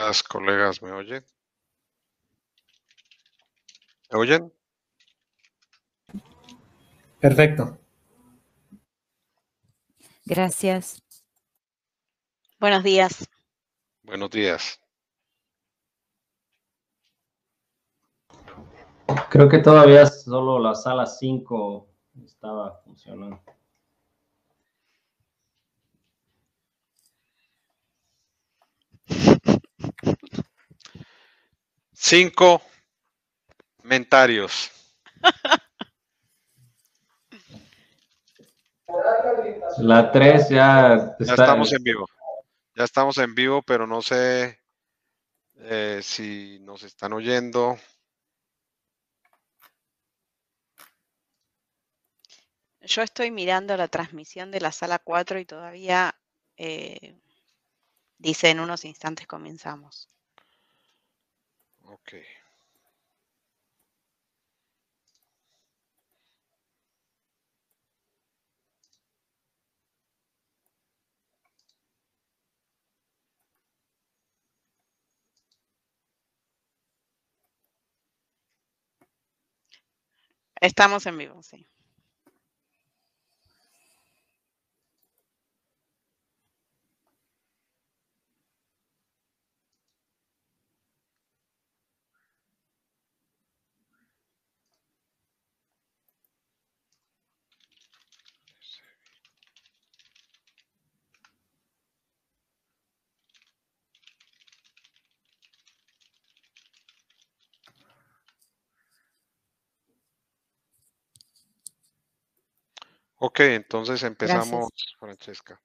Las colegas, ¿me oyen? ¿Me oyen? Perfecto. Gracias. Buenos días. Buenos días. Creo que todavía solo la sala 5 estaba funcionando. Cinco comentarios. La 3 ya Ya está. estamos en vivo. Ya estamos en vivo, pero no sé si nos están oyendo. Yo estoy mirando la transmisión de la sala 4 y todavía dice en unos instantes comenzamos. Ok. Estamos en vivo, sí. Ok, entonces empezamos, Gracias. Francesca.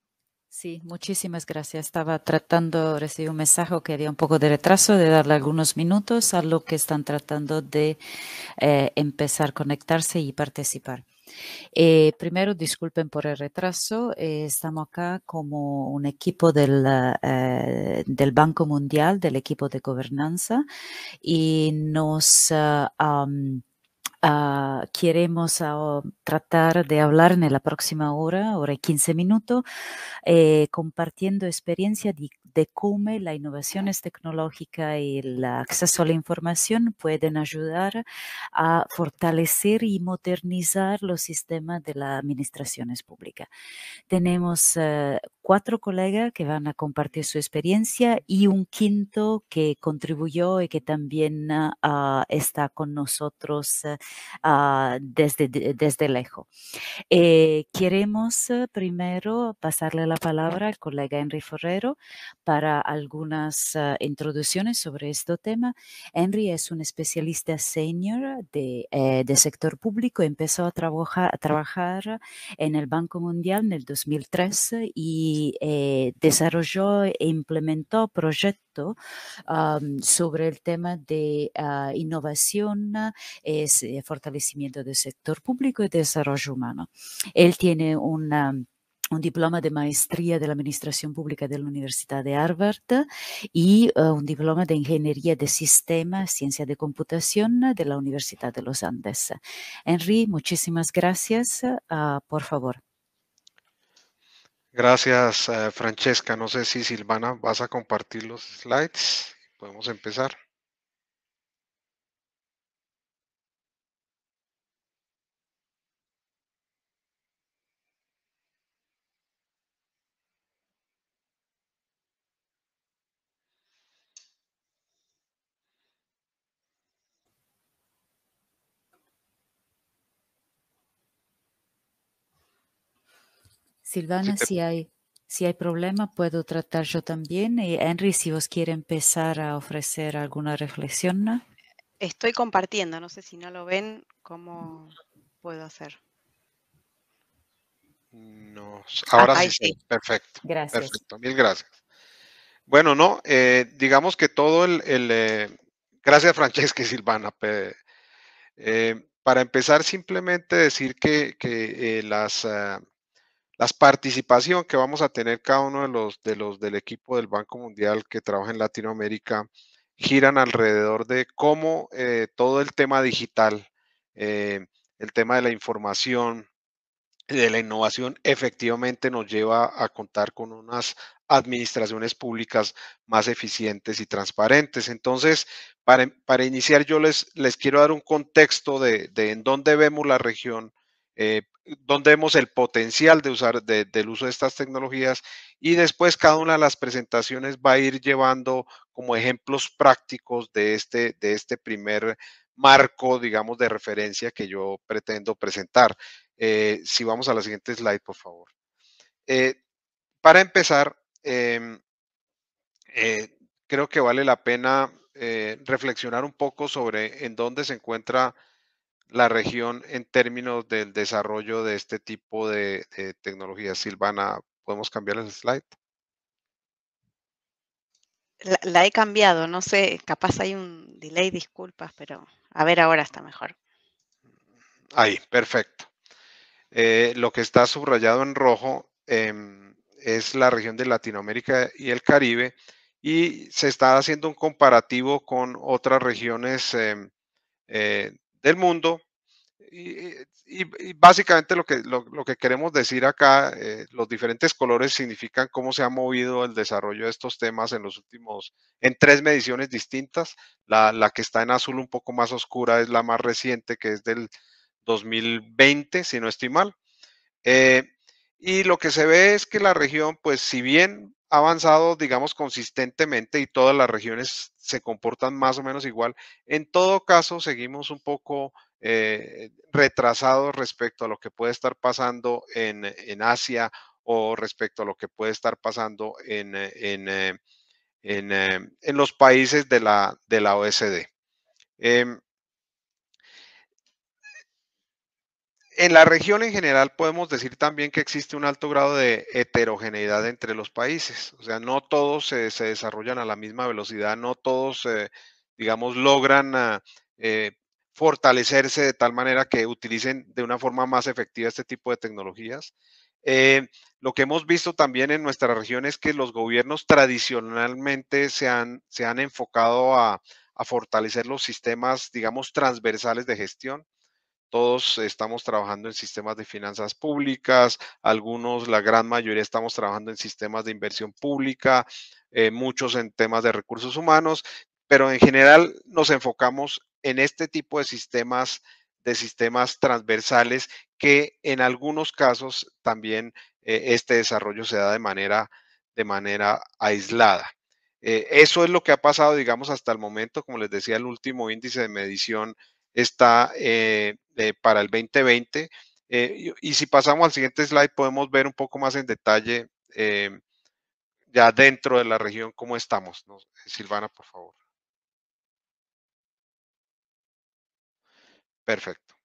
Sí, muchísimas gracias. Estaba tratando, recibí un mensaje que había un poco de retraso, de darle algunos minutos a lo que están tratando de empezar a conectarse y participar. Primero, disculpen por el retraso. Estamos acá como un equipo del Banco Mundial, del equipo de gobernanza, y nos queremos tratar de hablar en la próxima hora y 15 minutos, compartiendo experiencia de cómo las innovaciones tecnológicas y el acceso a la información pueden ayudar a fortalecer y modernizar los sistemas de las administraciones públicas. Tenemos 4 colegas que van a compartir su experiencia y un quinto que contribuyó y que también está con nosotros desde lejos. Queremos primero pasarle la palabra al colega Henry Ferrero para algunas introducciones sobre este tema. Henry es un especialista senior de sector público. Empezó a trabajar en el Banco Mundial en el 2013 y desarrolló e implementó proyectos sobre el tema de innovación, fortalecimiento del sector público y desarrollo humano. Él tiene un diploma de maestría de la Administración Pública de la Universidad de Harvard y un diploma de Ingeniería de Sistemas, Ciencia de Computación de la Universidad de los Andes. Henry, muchísimas gracias. Por favor. Gracias, Francesca. No sé si Silvana vas a compartir los slides. Podemos empezar. Silvana, si hay problema, puedo tratar yo también. Y Henry, si vos quiere empezar a ofrecer alguna reflexión, ¿no? Estoy compartiendo, no sé si no lo ven, ¿cómo puedo hacer? No, ahora Ahí sí, sí. perfecto. Gracias. Perfecto, mil gracias. Bueno, no, digamos que todo gracias Francesca y Silvana. Para empezar, simplemente decir que las participación que vamos a tener cada uno de los del equipo del Banco Mundial que trabaja en Latinoamérica giran alrededor de cómo todo el tema digital, el tema de la información, de la innovación efectivamente nos lleva a contar con unas administraciones públicas más eficientes y transparentes. Entonces, para iniciar, yo les quiero dar un contexto de en dónde vemos la región, dónde vemos el potencial de usar del uso de estas tecnologías, y después cada una de las presentaciones va a ir llevando como ejemplos prácticos de este primer marco, digamos, de referencia que yo pretendo presentar. Si vamos a la siguiente slide, por favor. Para empezar, creo que vale la pena reflexionar un poco sobre en dónde se encuentra la región en términos del desarrollo de este tipo de tecnologías. Silvana, ¿podemos cambiar el slide? La he cambiado, no sé, capaz hay un delay, disculpas, pero a ver, ahora está mejor. Ahí, perfecto. Lo que está subrayado en rojo es la región de Latinoamérica y el Caribe, y se está haciendo un comparativo con otras regiones del mundo. Y básicamente lo que queremos decir acá, los diferentes colores significan cómo se ha movido el desarrollo de estos temas en 3 mediciones distintas. La que está en azul un poco más oscura es la más reciente, que es del 2020, si no estoy mal. Y lo que se ve es que la región, pues si bien ha avanzado, digamos, consistentemente y todas las regiones se comportan más o menos igual, en todo caso seguimos un poco retrasados respecto a lo que puede estar pasando en Asia, o respecto a lo que puede estar pasando en los países de la OECD. En la región en general podemos decir también que existe un alto grado de heterogeneidad entre los países. O sea, no todos se desarrollan a la misma velocidad, no todos, digamos, logran fortalecerse de tal manera que utilicen de una forma más efectiva este tipo de tecnologías. Lo que hemos visto también en nuestra región es que los gobiernos tradicionalmente se han enfocado a fortalecer los sistemas, digamos, transversales de gestión. Todos estamos trabajando en sistemas de finanzas públicas, algunos, la gran mayoría, estamos trabajando en sistemas de inversión pública, muchos en temas de recursos humanos, pero en general nos enfocamos en este tipo de sistemas transversales, que en algunos casos también este desarrollo se da de manera aislada. Eso es lo que ha pasado, digamos, hasta el momento. Como les decía, el último índice de medición está para el 2020. Y si pasamos al siguiente slide, podemos ver un poco más en detalle ya dentro de la región cómo estamos, ¿no? Silvana, por favor. Perfecto.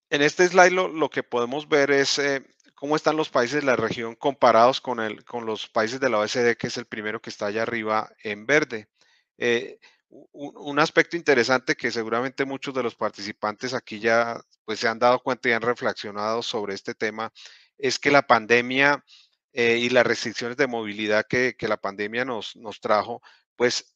En este slide lo que podemos ver es cómo están los países de la región comparados con los países de la OECD, que es el primero que está allá arriba en verde. Un aspecto interesante que seguramente muchos de los participantes aquí ya pues se han dado cuenta y han reflexionado sobre este tema, es que la pandemia y las restricciones de movilidad que la pandemia nos trajo, pues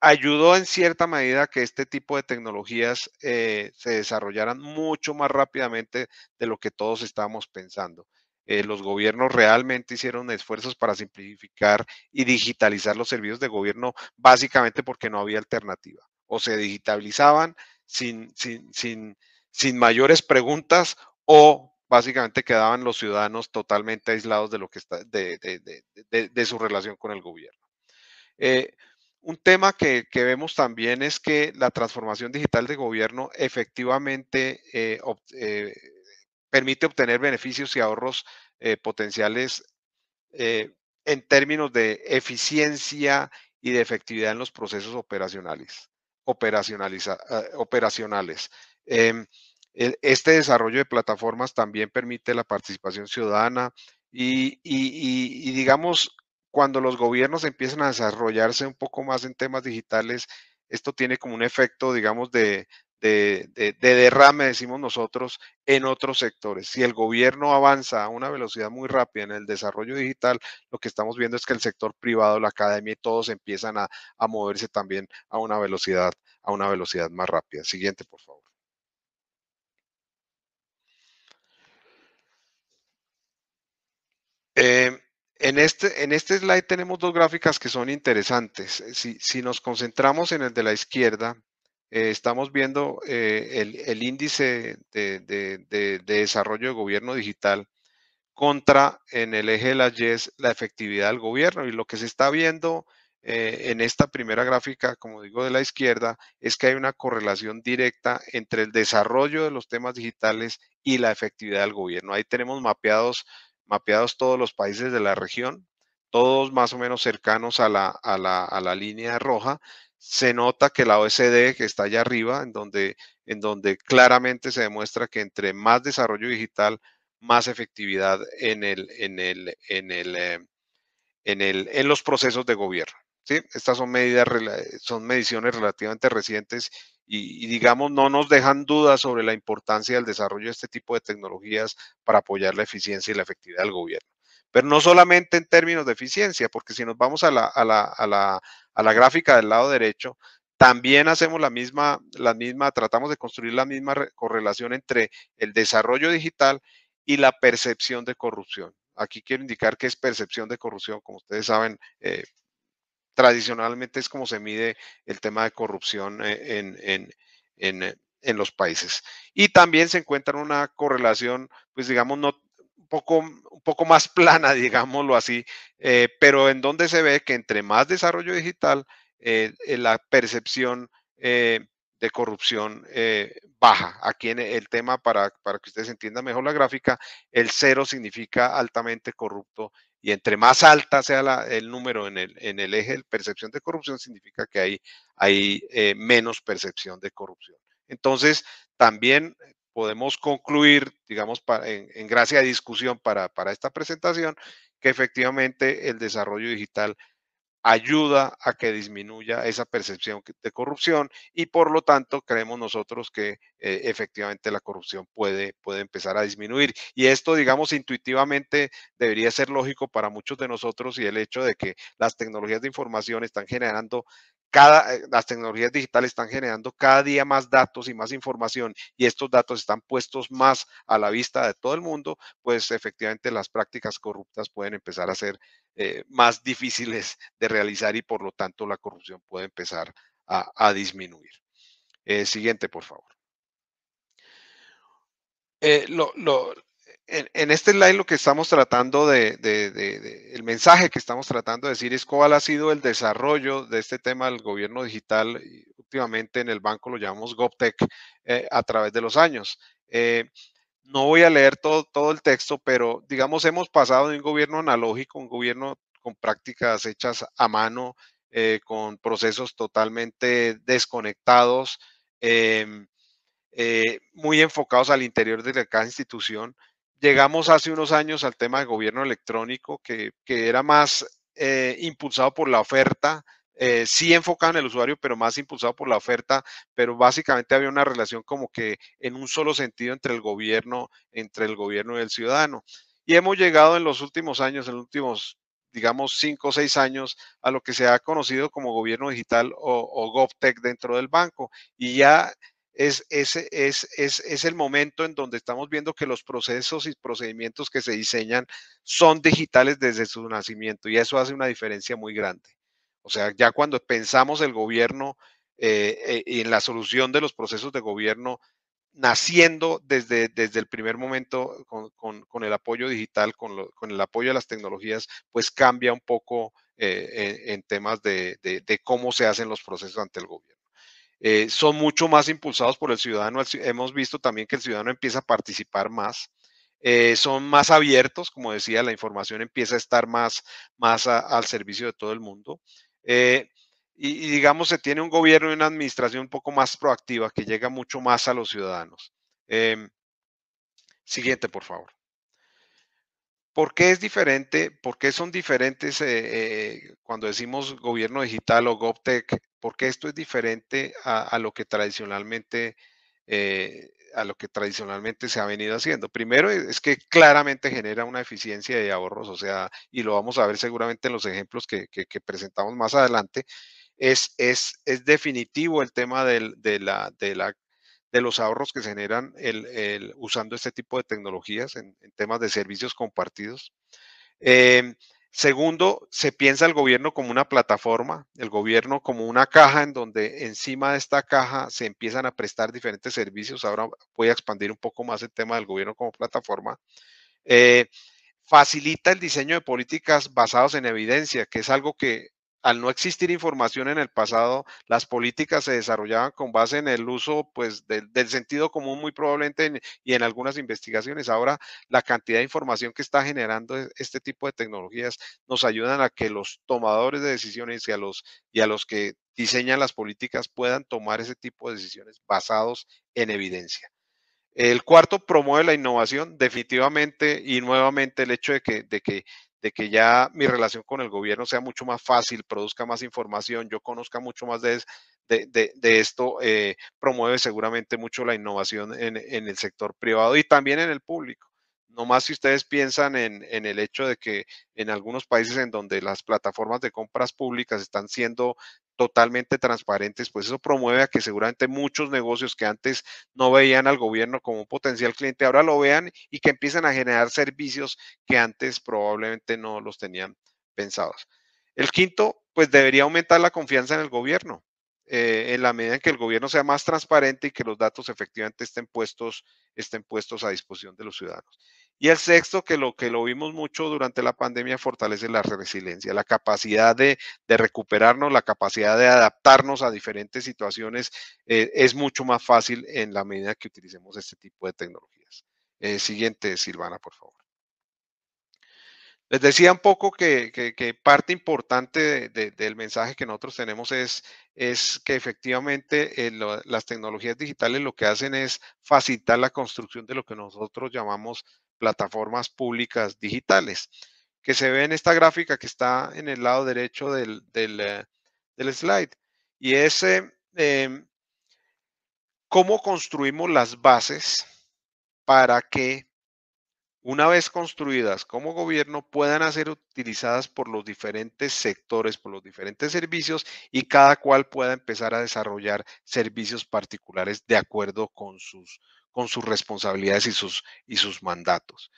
ayudó en cierta medida a que este tipo de tecnologías se desarrollaran mucho más rápidamente de lo que todos estábamos pensando. Los gobiernos realmente hicieron esfuerzos para simplificar y digitalizar los servicios de gobierno, básicamente porque no había alternativa. O se digitalizaban sin mayores preguntas, o básicamente quedaban los ciudadanos totalmente aislados de lo que está, de su relación con el gobierno. Un tema que vemos también es que la transformación digital de gobierno efectivamente permite obtener beneficios y ahorros potenciales en términos de eficiencia y de efectividad en los procesos operacionales. Este desarrollo de plataformas también permite la participación ciudadana y digamos, cuando los gobiernos empiezan a desarrollarse un poco más en temas digitales, esto tiene como un efecto, digamos, de derrame, decimos nosotros, en otros sectores. Si el gobierno avanza a una velocidad muy rápida en el desarrollo digital, lo que estamos viendo es que el sector privado, la academia y todos empiezan a moverse también a una velocidad más rápida. Siguiente, por favor. En este slide tenemos dos gráficas que son interesantes. Si nos concentramos en el de la izquierda, estamos viendo el índice de desarrollo de gobierno digital contra en el eje de las Y la efectividad del gobierno. Y lo que se está viendo en esta primera gráfica, como digo, de la izquierda, es que hay una correlación directa entre el desarrollo de los temas digitales y la efectividad del gobierno. Ahí tenemos mapeados todos los países de la región, todos más o menos cercanos a la línea roja. Se nota que la OECD, que está allá arriba, en donde claramente se demuestra que entre más desarrollo digital, más efectividad en los procesos de gobierno. ¿Sí? Estas son mediciones relativamente recientes y, digamos, no nos dejan dudas sobre la importancia del desarrollo de este tipo de tecnologías para apoyar la eficiencia y la efectividad del gobierno. Pero no solamente en términos de eficiencia, porque si nos vamos a la gráfica del lado derecho, también hacemos tratamos de construir la misma correlación entre el desarrollo digital y la percepción de corrupción. Aquí quiero indicar que es percepción de corrupción. Como ustedes saben, tradicionalmente es como se mide el tema de corrupción en los países. Y también se encuentra una correlación, pues digamos, un poco más plana, digámoslo así, pero en donde se ve que entre más desarrollo digital, la percepción de corrupción baja. Aquí en el tema, para que ustedes entiendan mejor la gráfica, el 0 significa altamente corrupto y entre más alta sea el número en el eje de percepción de corrupción, significa que hay menos percepción de corrupción. Entonces, también podemos concluir, digamos, en gracia de discusión para esta presentación, que efectivamente el desarrollo digital ayuda a que disminuya esa percepción de corrupción y por lo tanto creemos nosotros que efectivamente la corrupción puede empezar a disminuir. Y esto, digamos, intuitivamente debería ser lógico para muchos de nosotros y el hecho de que las tecnologías de información están generando las tecnologías digitales están generando cada día más datos y más información y estos datos están puestos más a la vista de todo el mundo, pues efectivamente las prácticas corruptas pueden empezar a ser más difíciles de realizar y por lo tanto la corrupción puede empezar a disminuir. Siguiente, por favor. En este slide lo que estamos tratando el mensaje que estamos tratando de decir es cuál ha sido el desarrollo de este tema del gobierno digital. Últimamente en el banco lo llamamos GovTech a través de los años. No voy a leer todo el texto, pero digamos hemos pasado de un gobierno analógico, un gobierno con prácticas hechas a mano, con procesos totalmente desconectados, muy enfocados al interior de cada institución. Llegamos hace unos años al tema de gobierno electrónico, que era más impulsado por la oferta, sí enfocado en el usuario, pero más impulsado por la oferta, pero básicamente había una relación como que en un solo sentido entre el gobierno y el ciudadano. Y hemos llegado en los últimos años, en los últimos, digamos, 5 o 6 años, a lo que se ha conocido como gobierno digital o GovTech dentro del banco. Y ya es el momento en donde estamos viendo que los procesos y procedimientos que se diseñan son digitales desde su nacimiento y eso hace una diferencia muy grande. O sea, ya cuando pensamos el gobierno y en la solución de los procesos de gobierno, naciendo desde el primer momento con el apoyo digital, con el apoyo de las tecnologías, pues cambia un poco en temas de cómo se hacen los procesos ante el gobierno. Son mucho más impulsados por el ciudadano. Hemos visto también que el ciudadano empieza a participar más. Son más abiertos, como decía, la información empieza a estar más al servicio de todo el mundo. Y digamos, se tiene un gobierno y una administración un poco más proactiva que llega mucho más a los ciudadanos. Siguiente, por favor. ¿Por qué es diferente? ¿Por qué son diferentes cuando decimos gobierno digital o GovTech? ¿Por qué esto es diferente a lo que tradicionalmente se ha venido haciendo? Primero es que claramente genera una eficiencia de ahorros, o sea, y lo vamos a ver seguramente en los ejemplos que presentamos más adelante. Es definitivo el tema de los ahorros que se generan usando este tipo de tecnologías en temas de servicios compartidos. Segundo, se piensa el gobierno como una plataforma, el gobierno como una caja en donde encima de esta caja se empiezan a prestar diferentes servicios. Ahora voy a expandir un poco más el tema del gobierno como plataforma. Facilita el diseño de políticas basadas en evidencia, que es algo que al no existir información en el pasado, las políticas se desarrollaban con base en el uso pues, del sentido común muy probablemente y en algunas investigaciones. Ahora la cantidad de información que está generando este tipo de tecnologías nos ayudan a que los tomadores de decisiones y a los que diseñan las políticas puedan tomar ese tipo de decisiones basados en evidencia. El cuarto, promueve la innovación, definitivamente, y nuevamente el hecho de que ya mi relación con el gobierno sea mucho más fácil, produzca más información, yo conozca mucho más de esto, promueve seguramente mucho la innovación en el sector privado y también en el público. No más si ustedes piensan en el hecho de que en algunos países en donde las plataformas de compras públicas están siendo totalmente transparentes, pues eso promueve a que seguramente muchos negocios que antes no veían al gobierno como un potencial cliente, ahora lo vean y que empiecen a generar servicios que antes probablemente no los tenían pensados. El quinto, pues debería aumentar la confianza en el gobierno, en la medida en que el gobierno sea más transparente y que los datos efectivamente estén puestos a disposición de los ciudadanos. Y el sexto, que lo vimos mucho durante la pandemia, fortalece la resiliencia, la capacidad de recuperarnos, la capacidad de adaptarnos a diferentes situaciones es mucho más fácil en la medida que utilicemos este tipo de tecnologías. Siguiente, Silvana, por favor. Les decía un poco que parte importante del mensaje que nosotros tenemos es que efectivamente las tecnologías digitales lo que hacen es facilitar la construcción de lo que nosotros llamamos plataformas públicas digitales, que se ve en esta gráfica que está en el lado derecho del slide. Y es cómo construimos las bases para que una vez construidas como gobierno, puedan ser utilizadas por los diferentes sectores, por los diferentes servicios y cada cual pueda empezar a desarrollar servicios particulares de acuerdo con sus responsabilidades y sus mandatos.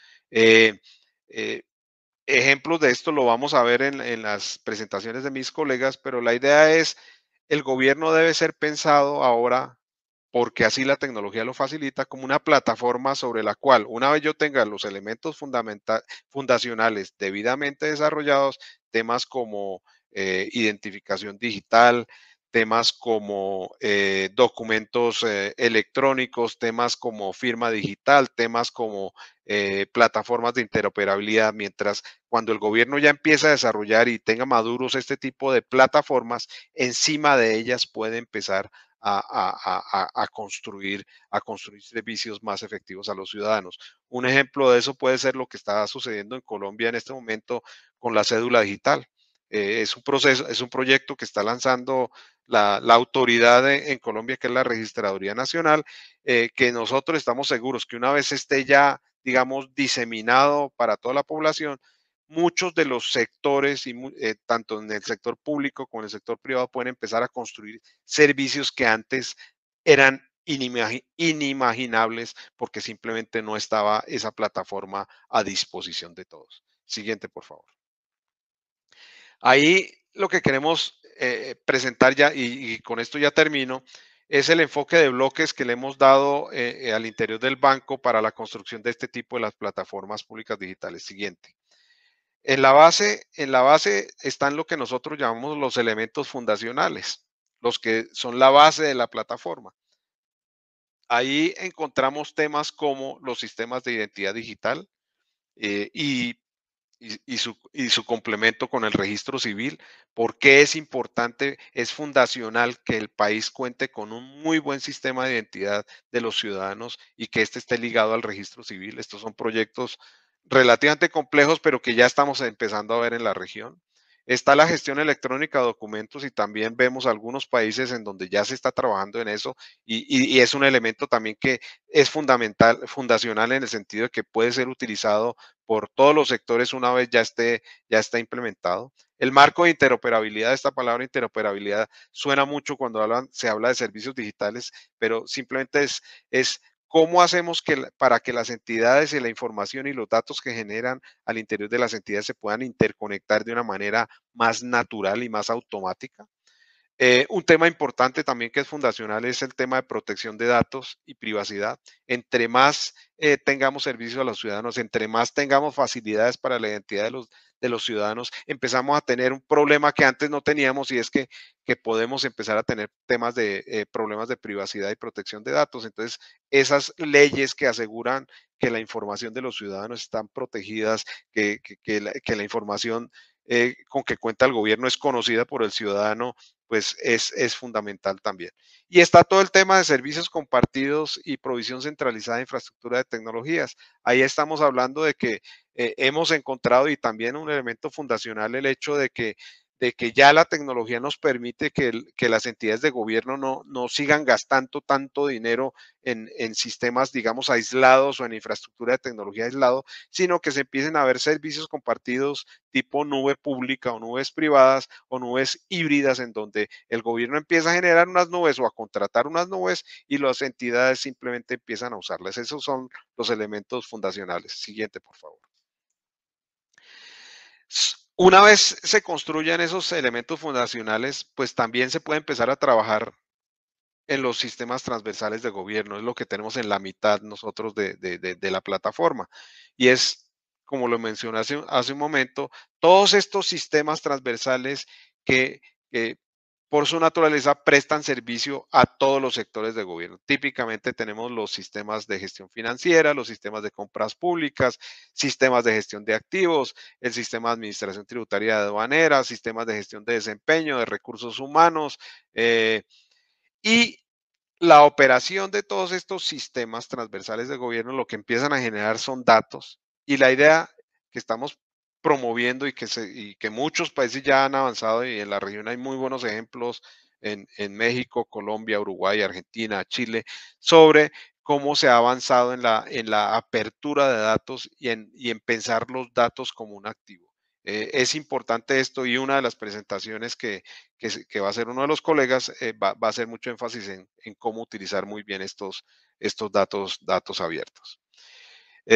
Ejemplos de esto lo vamos a ver en las presentaciones de mis colegas, pero la idea es, el gobierno debe ser pensado ahora porque así la tecnología lo facilita como una plataforma sobre la cual, una vez yo tenga los elementos fundacionales debidamente desarrollados, temas como identificación digital, temas como documentos electrónicos, temas como firma digital, temas como plataformas de interoperabilidad, mientras cuando el gobierno ya empieza a desarrollar y tenga maduros este tipo de plataformas, encima de ellas puede empezar a construir servicios más efectivos a los ciudadanos. Un ejemplo de eso puede ser lo que está sucediendo en Colombia en este momento con la cédula digital. Es un proceso, es un proyecto que está lanzando la autoridad en Colombia, que es la Registraduría Nacional, que nosotros estamos seguros que una vez esté ya, digamos, diseminado para toda la población, muchos de los sectores, tanto en el sector público como en el sector privado, pueden empezar a construir servicios que antes eran inimaginables porque simplemente no estaba esa plataforma a disposición de todos. Siguiente, por favor. Ahí lo que queremos presentar ya, y con esto ya termino, es el enfoque de bloques que le hemos dado al interior del banco para la construcción de este tipo de las plataformas públicas digitales. Siguiente. En la base están lo que nosotros llamamos los elementos fundacionales, los que son la base de la plataforma. Ahí encontramos temas como los sistemas de identidad digital y su complemento con el registro civil. ¿Por qué es importante? Es fundacional que el país cuente con un muy buen sistema de identidad de los ciudadanos y que este esté ligado al registro civil. Estos son proyectos relativamente complejos, pero que ya estamos empezando a ver en la región. Está la gestión electrónica de documentos y también vemos algunos países en donde ya se está trabajando en eso y es un elemento también que es fundamental, fundacional en el sentido de que puede ser utilizado por todos los sectores una vez ya está implementado. El marco de interoperabilidad, esta palabra interoperabilidad suena mucho cuando se habla de servicios digitales, pero simplemente es ¿cómo hacemos para que las entidades y la información y los datos que generan al interior de las entidades se puedan interconectar de una manera más natural y más automática? Un tema importante también que es fundacional es el tema de protección de datos y privacidad. Entre más tengamos servicios a los ciudadanos, entre más tengamos facilidades para la identidad de los ciudadanos, empezamos a tener un problema que antes no teníamos, y es que podemos empezar a tener temas de problemas de privacidad y protección de datos. Entonces, esas leyes que aseguran que la información de los ciudadanos están protegidas, que la información con que cuenta el gobierno es conocida por el ciudadano, pues es fundamental también. Y está todo el tema de servicios compartidos y provisión centralizada de infraestructura de tecnologías. Ahí estamos hablando de que hemos encontrado, y también un elemento fundacional, el hecho de que ya la tecnología nos permite que las entidades de gobierno no sigan gastando tanto dinero en sistemas, digamos, aislados o en infraestructura de tecnología aislado, sino que se empiecen a ver servicios compartidos tipo nube pública o nubes privadas o nubes híbridas, en donde el gobierno empieza a generar unas nubes o a contratar unas nubes y las entidades simplemente empiezan a usarlas. Esos son los elementos fundacionales. Siguiente, por favor. Una vez se construyan esos elementos fundacionales, pues también se puede empezar a trabajar en los sistemas transversales de gobierno. Es lo que tenemos en la mitad nosotros de la plataforma. Y es, como lo mencioné hace un momento, todos estos sistemas transversales que por su naturaleza prestan servicio a todos los sectores de gobierno. Típicamente tenemos los sistemas de gestión financiera, los sistemas de compras públicas, sistemas de gestión de activos, el sistema de administración tributaria de aduanera, sistemas de gestión de desempeño, de recursos humanos, y la operación de todos estos sistemas transversales de gobierno lo que empiezan a generar son datos, y la idea que estamos promoviendo y que muchos países ya han avanzado, y en la región hay muy buenos ejemplos en México, Colombia, Uruguay, Argentina, Chile, sobre cómo se ha avanzado en la apertura de datos y en pensar los datos como un activo. Es importante esto, y una de las presentaciones que va a ser uno de los colegas va a hacer mucho énfasis en cómo utilizar muy bien estos datos abiertos.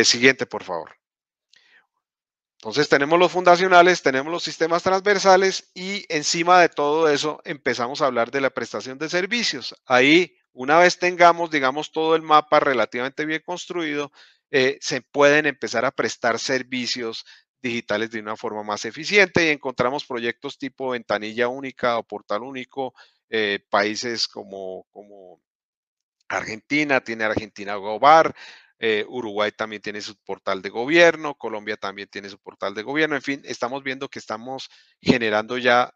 Siguiente, por favor. Entonces tenemos los fundacionales, tenemos los sistemas transversales, y encima de todo eso empezamos a hablar de la prestación de servicios. Ahí, una vez tengamos, digamos, todo el mapa relativamente bien construido, se pueden empezar a prestar servicios digitales de una forma más eficiente, y encontramos proyectos tipo ventanilla única o portal único. Países como Argentina tiene Argentina Gobar, Uruguay también tiene su portal de gobierno, Colombia también tiene su portal de gobierno. En fin, estamos viendo que estamos generando ya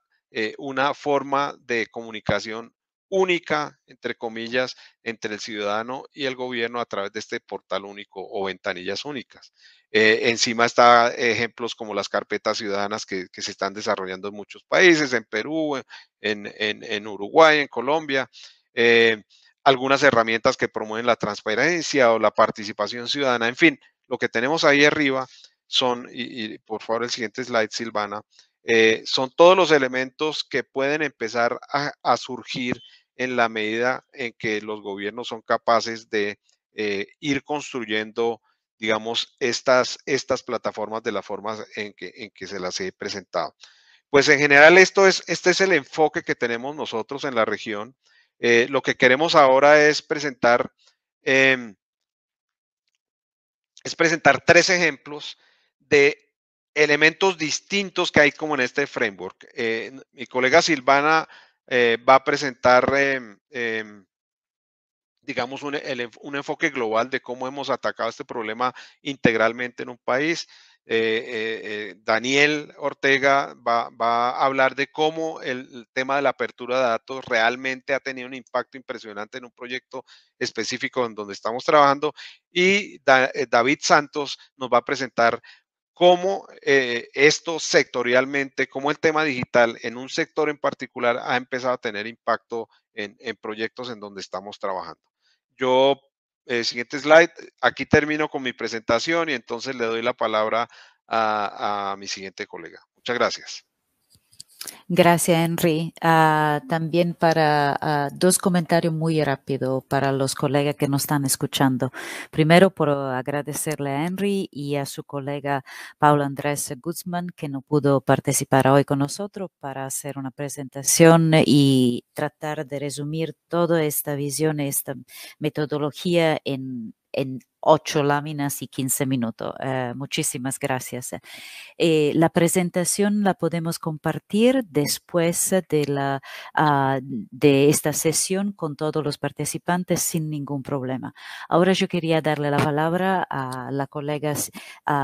una forma de comunicación única, entre comillas, entre el ciudadano y el gobierno a través de este portal único o ventanillas únicas. Encima está ejemplos como las carpetas ciudadanas que se están desarrollando en muchos países, en Perú, en Uruguay, en Colombia. Algunas herramientas que promueven la transparencia o la participación ciudadana. En fin, lo que tenemos ahí arriba son, y por favor el siguiente slide, Silvana, son todos los elementos que pueden empezar a surgir en la medida en que los gobiernos son capaces de ir construyendo, digamos, estas plataformas de la forma en que se las he presentado. Pues en general este es el enfoque que tenemos nosotros en la región. Lo que queremos ahora es presentar 3 ejemplos de elementos distintos que hay como en este framework. Mi colega Silvana va a presentar, digamos, un enfoque global de cómo hemos atacado este problema integralmente en un país. Daniel Ortega va a hablar de cómo el tema de la apertura de datos realmente ha tenido un impacto impresionante en un proyecto específico en donde estamos trabajando, y David Santos nos va a presentar cómo esto sectorialmente, cómo el tema digital en un sector en particular ha empezado a tener impacto en proyectos en donde estamos trabajando. Yo, siguiente slide, aquí termino con mi presentación, y entonces le doy la palabra a mi siguiente colega. Muchas gracias. Gracias, Henry. También para dos comentarios muy rápidos para los colegas que nos están escuchando. Primero, por agradecerle a Henry y a su colega Paulo Andrés Guzmán, que no pudo participar hoy con nosotros para hacer una presentación y tratar de resumir toda esta visión, esta metodología en 8 láminas y 15 minutos. Muchísimas gracias. La presentación la podemos compartir después de esta sesión con todos los participantes sin ningún problema. Ahora yo quería darle la palabra a la colega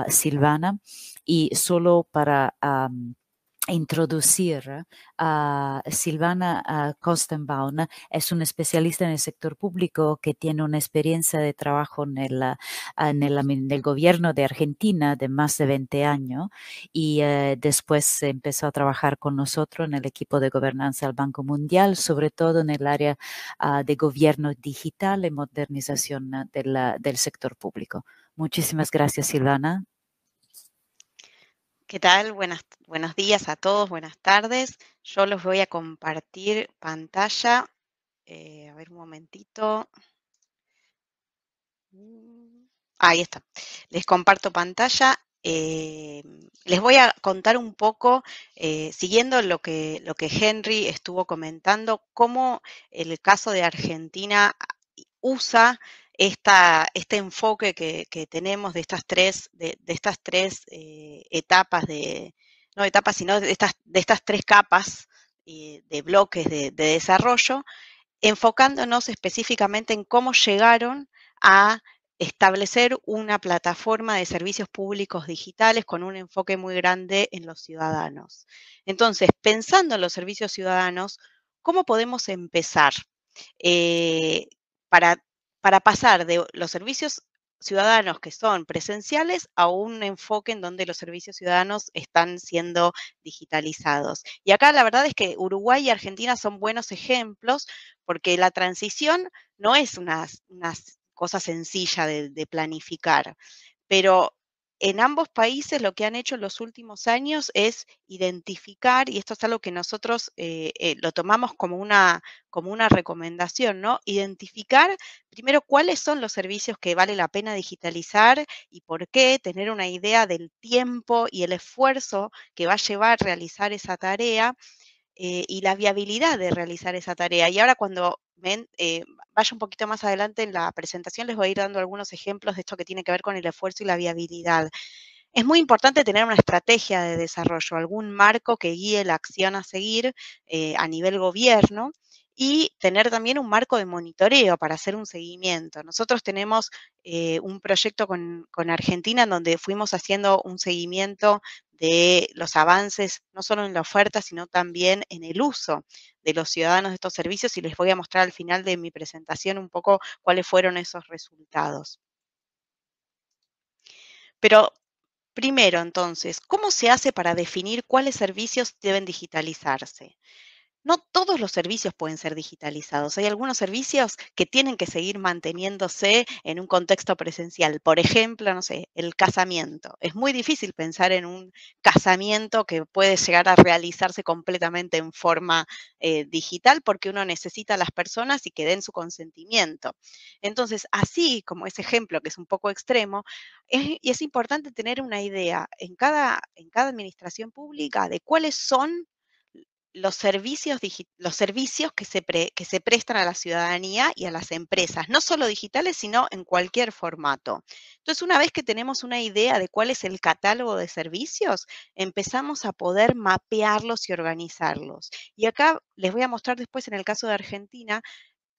Silvana y solo para introducir a Silvana Kostenbaum. Es una especialista en el sector público que tiene una experiencia de trabajo en el gobierno de Argentina de más de 20 años y después empezó a trabajar con nosotros en el equipo de gobernanza del Banco Mundial, sobre todo en el área de gobierno digital y modernización del sector público. Muchísimas gracias, Silvana. ¿Qué tal? Buenos días a todos, buenas tardes. Yo los voy a compartir pantalla. A ver un momentito. Ahí está. Les comparto pantalla. Les voy a contar un poco, siguiendo lo que Henry estuvo comentando, cómo el caso de Argentina usa este enfoque que tenemos de estas tres etapas, no etapas, sino de estas tres capas de bloques de desarrollo, enfocándonos específicamente en cómo llegaron a establecer una plataforma de servicios públicos digitales con un enfoque muy grande en los ciudadanos. Entonces, pensando en los servicios ciudadanos, ¿cómo podemos empezar para pasar de los servicios ciudadanos que son presenciales a un enfoque en donde los servicios ciudadanos están siendo digitalizados? Y acá la verdad es que Uruguay y Argentina son buenos ejemplos porque la transición no es una cosa sencilla de planificar, pero en ambos países lo que han hecho en los últimos años es identificar, y esto es algo que nosotros lo tomamos como una recomendación, ¿no? Identificar primero cuáles son los servicios que vale la pena digitalizar y por qué, tener una idea del tiempo y el esfuerzo que va a llevar realizar esa tarea y la viabilidad de realizar esa tarea. Y ahora cuando vaya un poquito más adelante en la presentación, les voy a ir dando algunos ejemplos de esto que tiene que ver con el esfuerzo y la viabilidad. Es muy importante tener una estrategia de desarrollo, algún marco que guíe la acción a seguir a nivel gobierno y tener también un marco de monitoreo para hacer un seguimiento. Nosotros tenemos un proyecto con Argentina en donde fuimos haciendo un seguimiento de los avances, no solo en la oferta, sino también en el uso de los ciudadanos de estos servicios y les voy a mostrar al final de mi presentación un poco cuáles fueron esos resultados. Pero primero, entonces, ¿cómo se hace para definir cuáles servicios deben digitalizarse? No todos los servicios pueden ser digitalizados. Hay algunos servicios que tienen que seguir manteniéndose en un contexto presencial. Por ejemplo, no sé, el casamiento. Es muy difícil pensar en un casamiento que puede llegar a realizarse completamente en forma digital porque uno necesita a las personas y que den su consentimiento. Entonces, así como ese ejemplo que es un poco extremo, y es importante tener una idea en cada administración pública de cuáles son los servicios que se prestan a la ciudadanía y a las empresas, no solo digitales, sino en cualquier formato. Entonces, una vez que tenemos una idea de cuál es el catálogo de servicios, empezamos a poder mapearlos y organizarlos. Y acá les voy a mostrar después, en el caso de Argentina,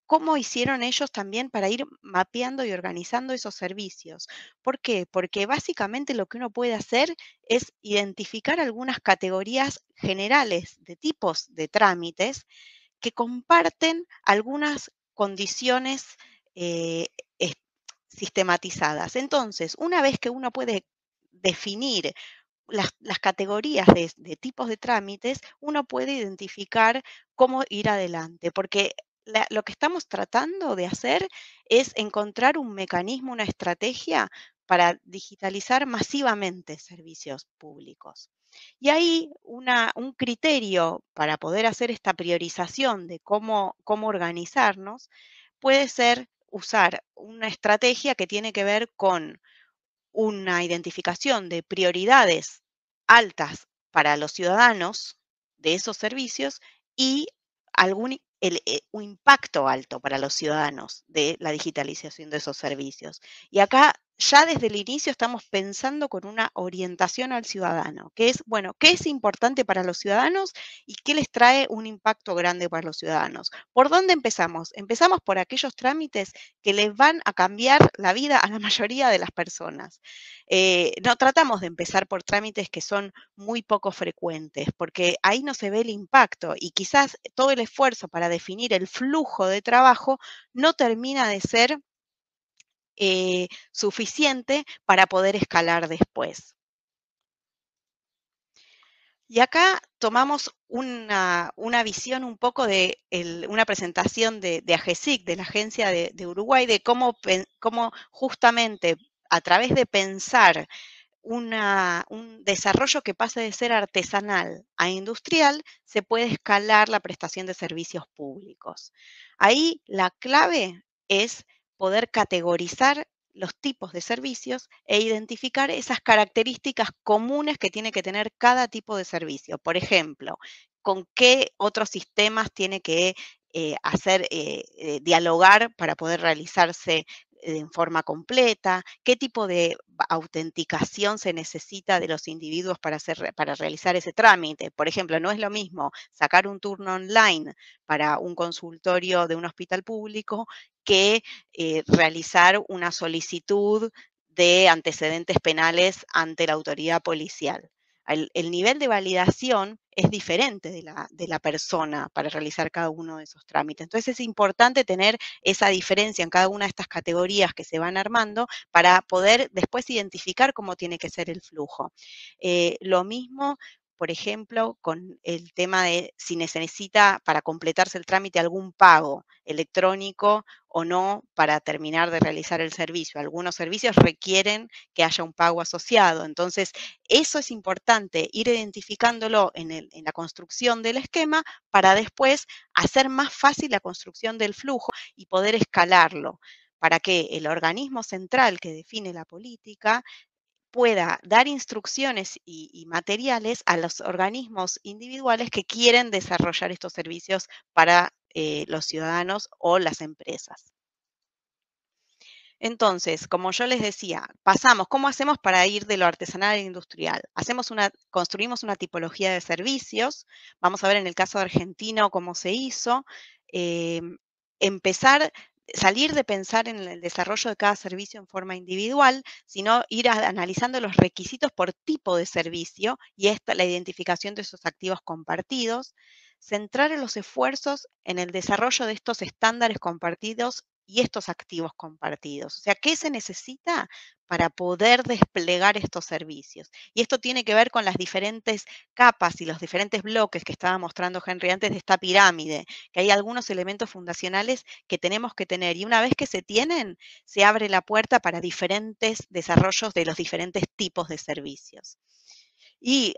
cómo hicieron ellos también para ir mapeando y organizando esos servicios. ¿Por qué? Porque básicamente lo que uno puede hacer es identificar algunas categorías generales de tipos de trámites que comparten algunas condiciones eh, es- sistematizadas. Entonces, una vez que uno puede definir las categorías de tipos de trámites, uno puede identificar cómo ir adelante, porque lo que estamos tratando de hacer es encontrar un mecanismo, una estrategia para digitalizar masivamente servicios públicos. Y ahí un criterio para poder hacer esta priorización de cómo organizarnos puede ser usar una estrategia que tiene que ver con una identificación de prioridades altas para los ciudadanos de esos servicios y un impacto alto para los ciudadanos de la digitalización de esos servicios. Y acá ya desde el inicio estamos pensando con una orientación al ciudadano, que es, bueno, ¿qué es importante para los ciudadanos y qué les trae un impacto grande para los ciudadanos? ¿Por dónde empezamos? Empezamos por aquellos trámites que les van a cambiar la vida a la mayoría de las personas. No tratamos de empezar por trámites que son muy poco frecuentes, porque ahí no se ve el impacto y quizás todo el esfuerzo para definir el flujo de trabajo no termina de ser suficiente para poder escalar después. Y acá tomamos una visión un poco de una presentación de AGESIC, de la Agencia de Uruguay, de cómo justamente a través de pensar un desarrollo que pase de ser artesanal a industrial, se puede escalar la prestación de servicios públicos. Ahí la clave es poder categorizar los tipos de servicios e identificar esas características comunes que tiene que tener cada tipo de servicio. Por ejemplo, con qué otros sistemas tiene que dialogar para poder realizarse en forma completa, qué tipo de autenticación se necesita de los individuos para realizar ese trámite. Por ejemplo, no es lo mismo sacar un turno online para un consultorio de un hospital público que realizar una solicitud de antecedentes penales ante la autoridad policial. El nivel de validación es diferente de la persona para realizar cada uno de esos trámites. Entonces es importante tener esa diferencia en cada una de estas categorías que se van armando para poder después identificar cómo tiene que ser el flujo. Lo mismo, por ejemplo, con el tema de si se necesita para completarse el trámite algún pago electrónico o no para terminar de realizar el servicio. Algunos servicios requieren que haya un pago asociado. Entonces, eso es importante, ir identificándolo en la construcción del esquema para después hacer más fácil la construcción del flujo y poder escalarlo, para que el organismo central que define la política pueda dar instrucciones y materiales a los organismos individuales que quieren desarrollar estos servicios para los ciudadanos o las empresas. Entonces, como yo les decía, ¿cómo hacemos para ir de lo artesanal al industrial? Construimos una tipología de servicios. Vamos a ver en el caso de Argentina cómo se hizo. Salir de pensar en el desarrollo de cada servicio en forma individual, sino ir analizando los requisitos por tipo de servicio y la identificación de esos activos compartidos. Centrar los esfuerzos en el desarrollo de estos estándares compartidos y estos activos compartidos. O sea, ¿qué se necesita para poder desplegar estos servicios? Y esto tiene que ver con las diferentes capas y los diferentes bloques que estaba mostrando Henry antes de esta pirámide, que hay algunos elementos fundacionales que tenemos que tener. Y una vez que se tienen, se abre la puerta para diferentes desarrollos de los diferentes tipos de servicios. Y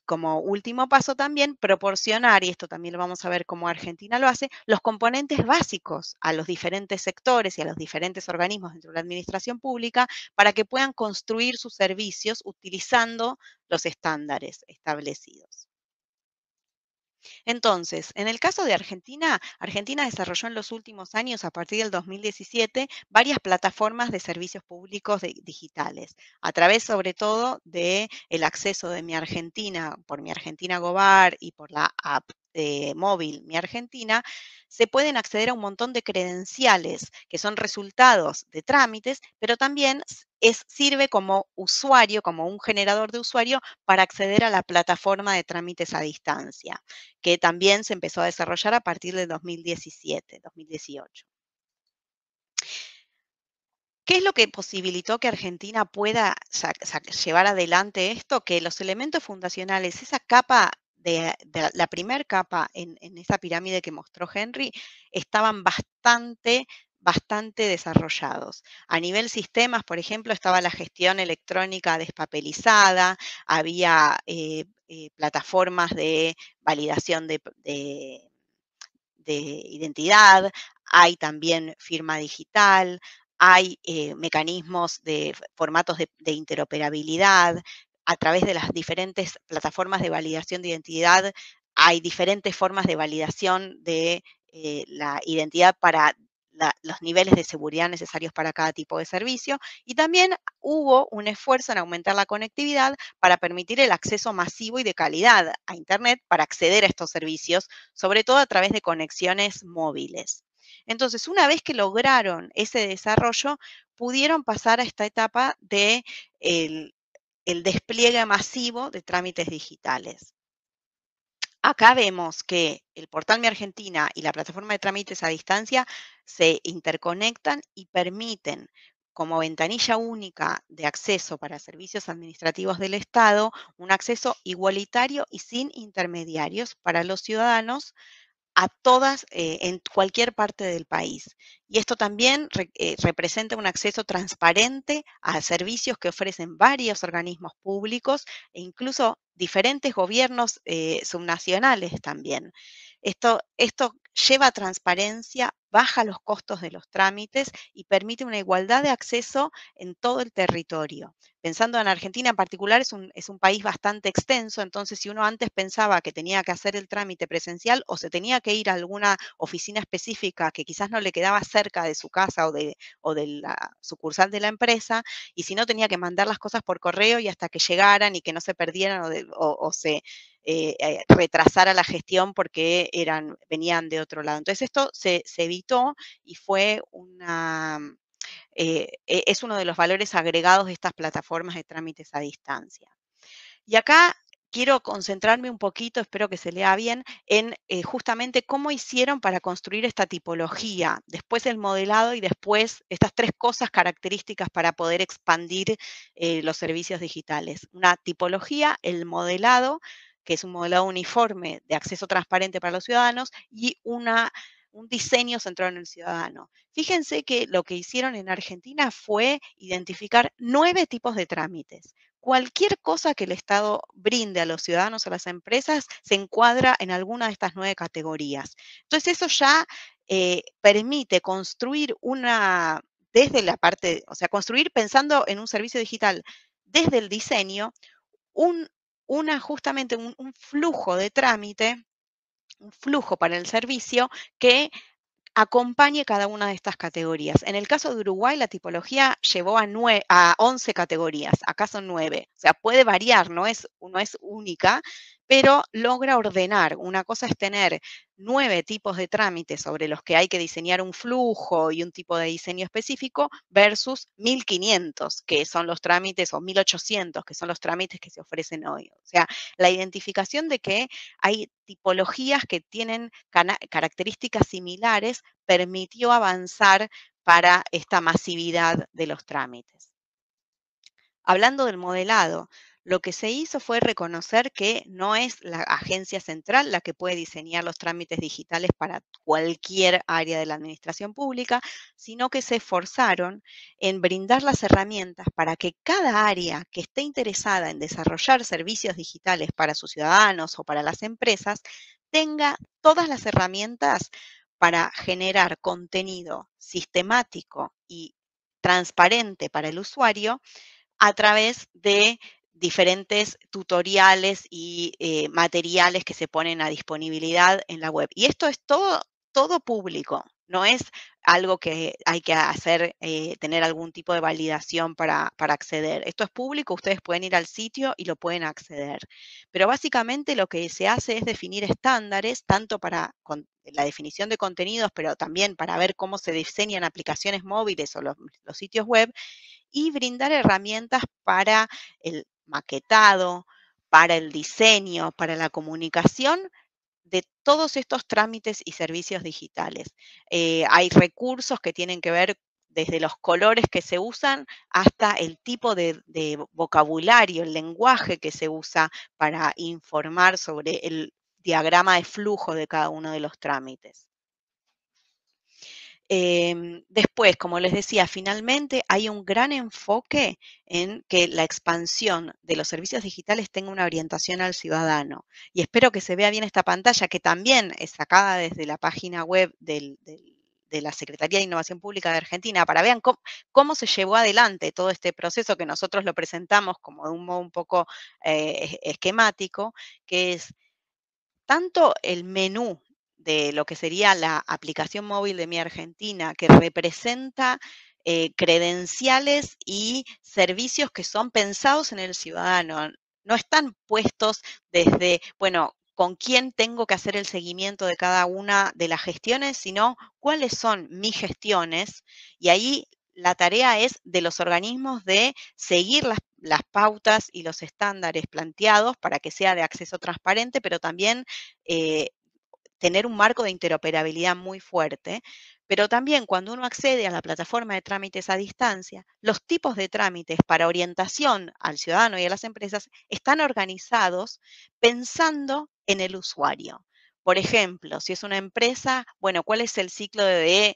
como último paso también, proporcionar, y esto también lo vamos a ver cómo Argentina lo hace, los componentes básicos a los diferentes sectores y a los diferentes organismos dentro de la administración pública para que puedan construir sus servicios utilizando los estándares establecidos. Entonces, en el caso de Argentina, Argentina desarrolló en los últimos años, a partir del 2017, varias plataformas de servicios públicos digitales, a través sobre todo del acceso de Mi Argentina, por Mi Argentina Gobar y por la app móvil Mi Argentina, se pueden acceder a un montón de credenciales que son resultados de trámites, pero también sirve como usuario, como un generador de usuario para acceder a la plataforma de trámites a distancia, que también se empezó a desarrollar a partir del 2017, 2018. ¿Qué es lo que posibilitó que Argentina pueda llevar adelante esto? Que los elementos fundacionales, esa capa la primera capa en esa pirámide que mostró Henry, estaban bastante bastante desarrollados. A nivel sistemas, por ejemplo, estaba la gestión electrónica despapelizada, había plataformas de validación de identidad, hay también firma digital, hay mecanismos de formatos de interoperabilidad. A través de las diferentes plataformas de validación de identidad, hay diferentes formas de validación de la identidad para los niveles de seguridad necesarios para cada tipo de servicio. Y también hubo un esfuerzo en aumentar la conectividad para permitir el acceso masivo y de calidad a Internet para acceder a estos servicios, sobre todo a través de conexiones móviles. Entonces, una vez que lograron ese desarrollo, pudieron pasar a esta etapa de el despliegue masivo de trámites digitales. Acá vemos que el portal Mi Argentina y la plataforma de trámites a distancia se interconectan y permiten, como ventanilla única de acceso para servicios administrativos del Estado, un acceso igualitario y sin intermediarios para los ciudadanos a todas, en cualquier parte del país. Y esto también representa un acceso transparente a servicios que ofrecen varios organismos públicos e incluso diferentes gobiernos subnacionales también. Esto lleva transparencia, baja los costos de los trámites y permite una igualdad de acceso en todo el territorio. Pensando en Argentina en particular, es un país bastante extenso, entonces si uno antes pensaba que tenía que hacer el trámite presencial o se tenía que ir a alguna oficina específica que quizás no le quedaba cerca de su casa o de la sucursal de la empresa, y si no tenía que mandar las cosas por correo y hasta que llegaran y que no se perdieran o se retrasara la gestión porque venían de otro lado. Entonces esto se evitó y fue es uno de los valores agregados de estas plataformas de trámites a distancia. Y acá quiero concentrarme un poquito, espero que se lea bien, en justamente cómo hicieron para construir esta tipología, después el modelado y después estas tres cosas características para poder expandir los servicios digitales. Una tipología, el modelado, que es un modelado uniforme de acceso transparente para los ciudadanos, y un diseño centrado en el ciudadano. Fíjense que lo que hicieron en Argentina fue identificar 9 tipos de trámites. Cualquier cosa que el Estado brinde a los ciudadanos o a las empresas se encuadra en alguna de estas 9 categorías. Entonces, eso ya permite construir desde la parte, o sea, construir pensando en un servicio digital desde el diseño, justamente un flujo de trámite, un flujo para el servicio que acompañe cada una de estas categorías. En el caso de Uruguay, la tipología llevó a 11 categorías, acá son 9. O sea, puede variar, no es única, pero logra ordenar. Una cosa es tener 9 tipos de trámites sobre los que hay que diseñar un flujo y un tipo de diseño específico versus 1.500, que son los trámites, o 1.800, que son los trámites que se ofrecen hoy. O sea, la identificación de que hay tipologías que tienen características similares permitió avanzar para esta masividad de los trámites. Hablando del modelado, lo que se hizo fue reconocer que no es la agencia central la que puede diseñar los trámites digitales para cualquier área de la administración pública, sino que se esforzaron en brindar las herramientas para que cada área que esté interesada en desarrollar servicios digitales para sus ciudadanos o para las empresas tenga todas las herramientas para generar contenido sistemático y transparente para el usuario a través de diferentes tutoriales y materiales que se ponen a disponibilidad en la web. Y esto es todo público, no es algo que hay que hacer, tener algún tipo de validación para acceder. Esto es público, ustedes pueden ir al sitio y lo pueden acceder. Pero básicamente lo que se hace es definir estándares, tanto para la definición de contenidos, pero también para ver cómo se diseñan aplicaciones móviles o los sitios web, y brindar herramientas para el maquetado, para el diseño, para la comunicación de todos estos trámites y servicios digitales. Hay recursos que tienen que ver desde los colores que se usan hasta el tipo de vocabulario, el lenguaje que se usa para informar sobre el diagrama de flujo de cada uno de los trámites. Después, como les decía, finalmente hay un gran enfoque en que la expansión de los servicios digitales tenga una orientación al ciudadano. Y espero que se vea bien esta pantalla, que también es sacada desde la página web de la Secretaría de Innovación Pública de Argentina, para vean cómo se llevó adelante todo este proceso, que nosotros lo presentamos como de un modo un poco esquemático, que es tanto el menú de lo que sería la aplicación móvil de Mi Argentina, que representa credenciales y servicios que son pensados en el ciudadano. No están puestos desde, bueno, con quién tengo que hacer el seguimiento de cada una de las gestiones, sino cuáles son mis gestiones. Y ahí la tarea es de los organismos de seguir las pautas y los estándares planteados para que sea de acceso transparente, pero también eh, tener un marco de interoperabilidad muy fuerte, pero también cuando uno accede a la plataforma de trámites a distancia, los tipos de trámites para orientación al ciudadano y a las empresas están organizados pensando en el usuario. Por ejemplo, si es una empresa, bueno, ¿cuál es el ciclo de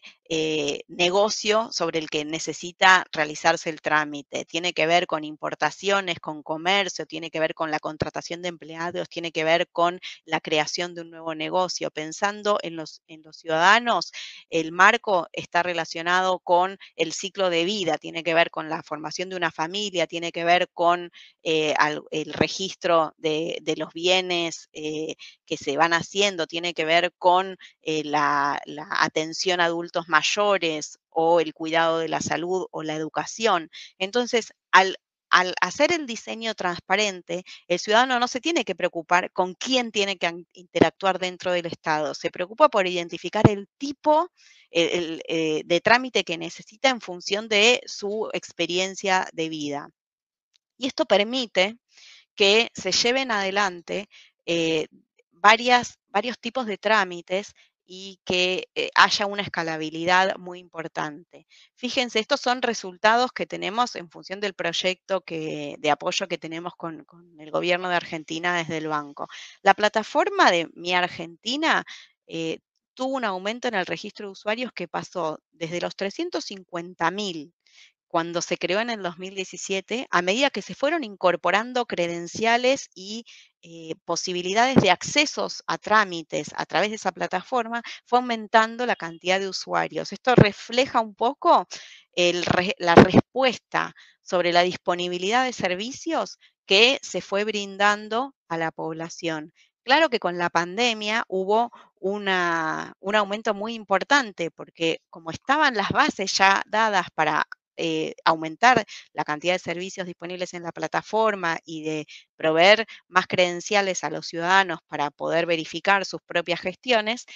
negocio sobre el que necesita realizarse el trámite? ¿Tiene que ver con importaciones, con comercio? ¿Tiene que ver con la contratación de empleados? ¿Tiene que ver con la creación de un nuevo negocio? Pensando en los ciudadanos, el marco está relacionado con el ciclo de vida, tiene que ver con la formación de una familia, tiene que ver con el registro de los bienes que se van haciendo, tiene que ver con la atención a adultos mayores o el cuidado de la salud o la educación. Entonces, al hacer el diseño transparente, el ciudadano no se tiene que preocupar con quién tiene que interactuar dentro del Estado, se preocupa por identificar el tipo de trámite que necesita en función de su experiencia de vida. Y esto permite que se lleven adelante eh, varios tipos de trámites y que haya una escalabilidad muy importante. Fíjense, estos son resultados que tenemos en función del proyecto de apoyo que tenemos con el gobierno de Argentina desde el banco. La plataforma de Mi Argentina tuvo un aumento en el registro de usuarios que pasó desde los 350.000 cuando se creó en el 2017, a medida que se fueron incorporando credenciales y posibilidades de accesos a trámites a través de esa plataforma, fue aumentando la cantidad de usuarios. Esto refleja un poco la respuesta sobre la disponibilidad de servicios que se fue brindando a la población. Claro que con la pandemia hubo un aumento muy importante, porque como estaban las bases ya dadas para aumentar la cantidad de servicios disponibles en la plataforma y de proveer más credenciales a los ciudadanos para poder verificar sus propias gestiones,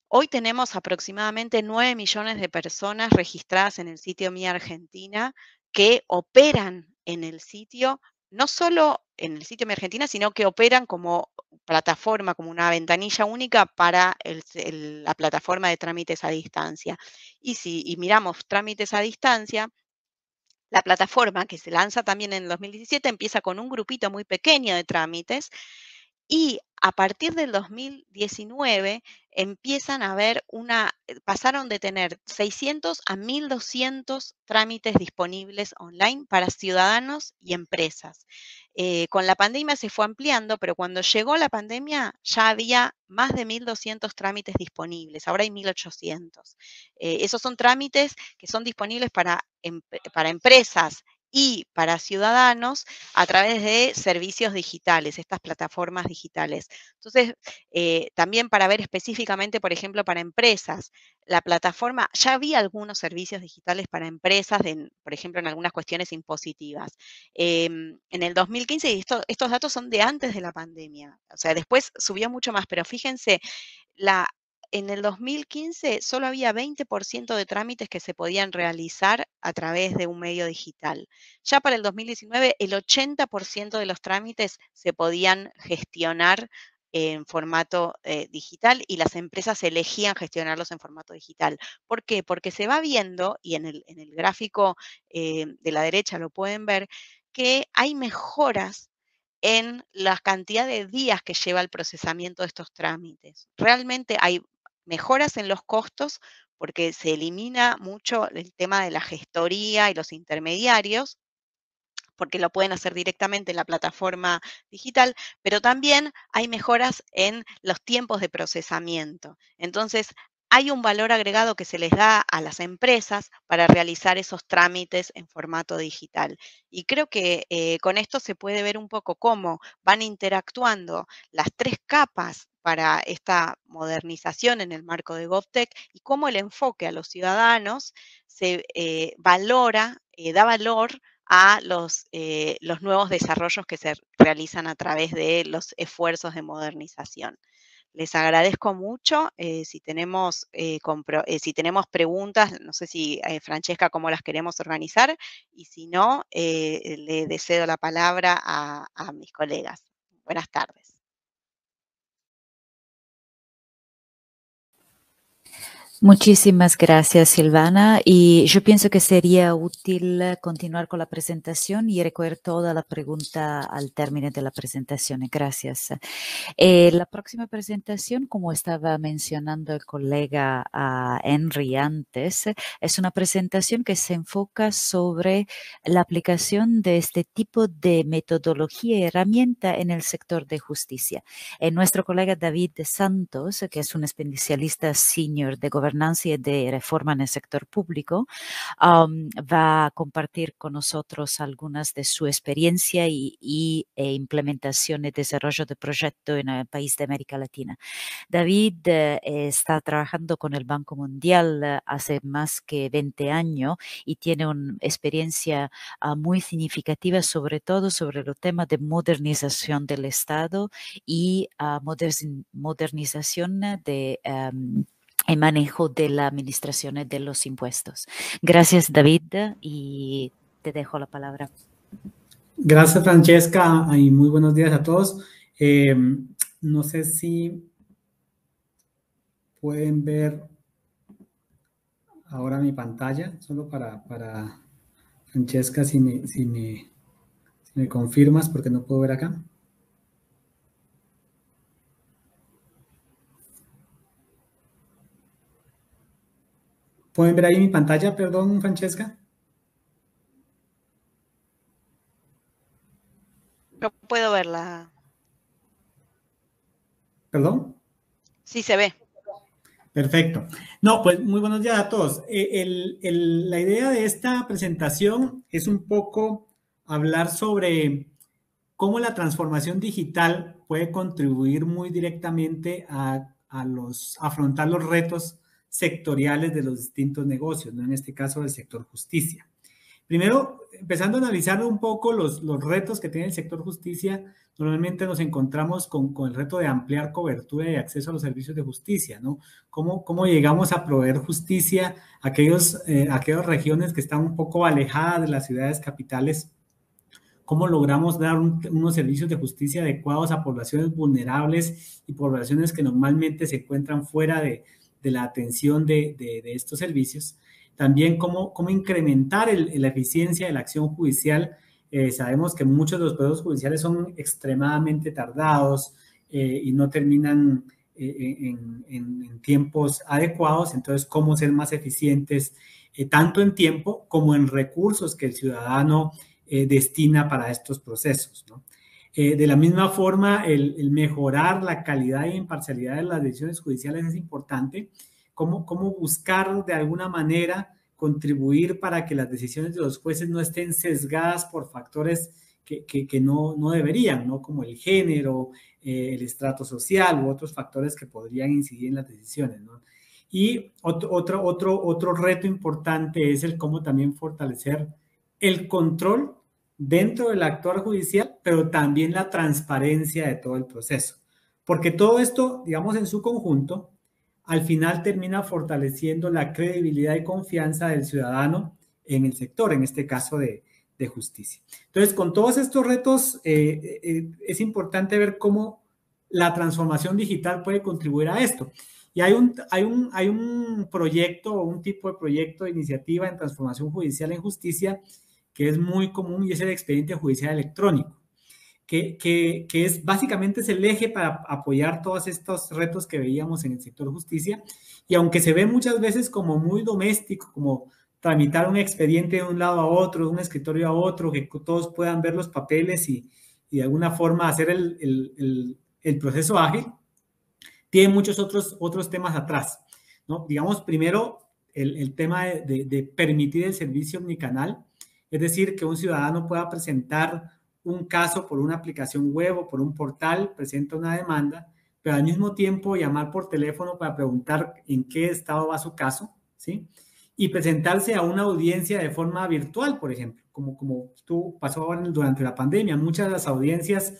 hoy tenemos aproximadamente 9 millones de personas registradas en el sitio Mi Argentina que operan en el sitio, no solo en el sitio Mi Argentina, sino que operan como plataforma, como una ventanilla única para la plataforma de trámites a distancia. Y miramos trámites a distancia, la plataforma que se lanza también en el 2017 empieza con un grupito muy pequeño de trámites y a partir del 2019 empiezan a haber pasaron de tener 600 a 1.200 trámites disponibles online para ciudadanos y empresas. Con la pandemia se fue ampliando, pero cuando llegó la pandemia ya había más de 1.200 trámites disponibles, ahora hay 1.800. Esos son trámites que son disponibles para empresas y para ciudadanos a través de servicios digitales, estas plataformas digitales. Entonces, también para ver específicamente, por ejemplo, para empresas, la plataforma, ya había algunos servicios digitales para empresas, por ejemplo, en algunas cuestiones impositivas. En el 2015, y estos datos son de antes de la pandemia, o sea, después subió mucho más, pero fíjense, en el 2015 solo había 20% de trámites que se podían realizar a través de un medio digital. Ya para el 2019, el 80% de los trámites se podían gestionar en formato digital y las empresas elegían gestionarlos en formato digital. ¿Por qué? Porque se va viendo, y en el gráfico de la derecha lo pueden ver, que hay mejoras en la cantidad de días que lleva el procesamiento de estos trámites. Realmente hay mejoras en los costos porque se elimina mucho el tema de la gestoría y los intermediarios, porque lo pueden hacer directamente en la plataforma digital, pero también hay mejoras en los tiempos de procesamiento. Entonces, hay un valor agregado que se les da a las empresas para realizar esos trámites en formato digital. Y creo que con esto se puede ver un poco cómo van interactuando las 3 capas para esta modernización en el marco de GovTech y cómo el enfoque a los ciudadanos se valora, da valor a los nuevos desarrollos que se realizan a través de los esfuerzos de modernización. Les agradezco mucho. Si tenemos preguntas, no sé si, Francesca, cómo las queremos organizar, y si no, le cedo la palabra a mis colegas. Buenas tardes. Muchísimas gracias, Silvana. Y yo pienso que sería útil continuar con la presentación y recoger toda la pregunta al término de la presentación. Gracias. La próxima presentación, como estaba mencionando el colega Henry antes, es una presentación que se enfoca sobre la aplicación de este tipo de metodología y herramienta en el sector de justicia. Nuestro colega David Santos, que es un especialista senior de gobernanza y de reforma en el sector público, va a compartir con nosotros algunas de su experiencia y implementación y desarrollo de proyectos en el país de América Latina. David está trabajando con el Banco Mundial hace más que 20 años y tiene una experiencia muy significativa, sobre todo sobre el tema de modernización del Estado y modernización de el manejo de la administración de los impuestos. Gracias, David, y te dejo la palabra. Gracias, Francesca, y muy buenos días a todos. No sé si pueden ver ahora mi pantalla, solo para Francesca, si me confirmas, porque no puedo ver acá. ¿Pueden ver ahí mi pantalla? Perdón, Francesca. No puedo verla. ¿Perdón? Sí, se ve. Perfecto. No, pues muy buenos días a todos. La idea de esta presentación es un poco hablar sobre cómo la transformación digital puede contribuir muy directamente a afrontar los retos sectoriales de los distintos negocios, ¿no? En este caso del sector justicia. Primero, empezando a analizar un poco los retos que tiene el sector justicia, normalmente nos encontramos con el reto de ampliar cobertura y acceso a los servicios de justicia, ¿no? ¿Cómo llegamos a proveer justicia a aquellas regiones que están un poco alejadas de las ciudades capitales? ¿Cómo logramos dar unos servicios de justicia adecuados a poblaciones vulnerables y poblaciones que normalmente se encuentran fuera de la atención de estos servicios? También cómo incrementar la eficiencia de la acción judicial. Sabemos que muchos de los procesos judiciales son extremadamente tardados y no terminan en tiempos adecuados. Entonces, cómo ser más eficientes tanto en tiempo como en recursos que el ciudadano destina para estos procesos, ¿no? De la misma forma, el mejorar la calidad e imparcialidad de las decisiones judiciales es importante. Cómo buscar de alguna manera contribuir para que las decisiones de los jueces no estén sesgadas por factores que no deberían, ¿no? Como el género, el estrato social u otros factores que podrían incidir en las decisiones, ¿no? Y otro reto importante es el cómo también fortalecer el control dentro del actuar judicial, pero también la transparencia de todo el proceso. Porque todo esto, digamos, en su conjunto, al final termina fortaleciendo la credibilidad y confianza del ciudadano en el sector, en este caso de justicia. Entonces, con todos estos retos, es importante ver cómo la transformación digital puede contribuir a esto. Y hay un proyecto o un tipo de proyecto de iniciativa en transformación judicial en justicia que es muy común y es el expediente judicial electrónico. que es básicamente es el eje para apoyar todos estos retos que veíamos en el sector justicia. Y aunque se ve muchas veces como muy doméstico, como tramitar un expediente de un lado a otro, de un escritorio a otro, que todos puedan ver los papeles y de alguna forma hacer el proceso ágil, tiene muchos otros temas atrás, ¿no? Digamos, primero, el tema de permitir el servicio omnicanal, es decir, que un ciudadano pueda presentar un caso por una aplicación web o por un portal, presenta una demanda, pero al mismo tiempo llamar por teléfono para preguntar en qué estado va su caso, ¿sí? Y presentarse a una audiencia de forma virtual, por ejemplo, como pasó ahora durante la pandemia. Muchas de las audiencias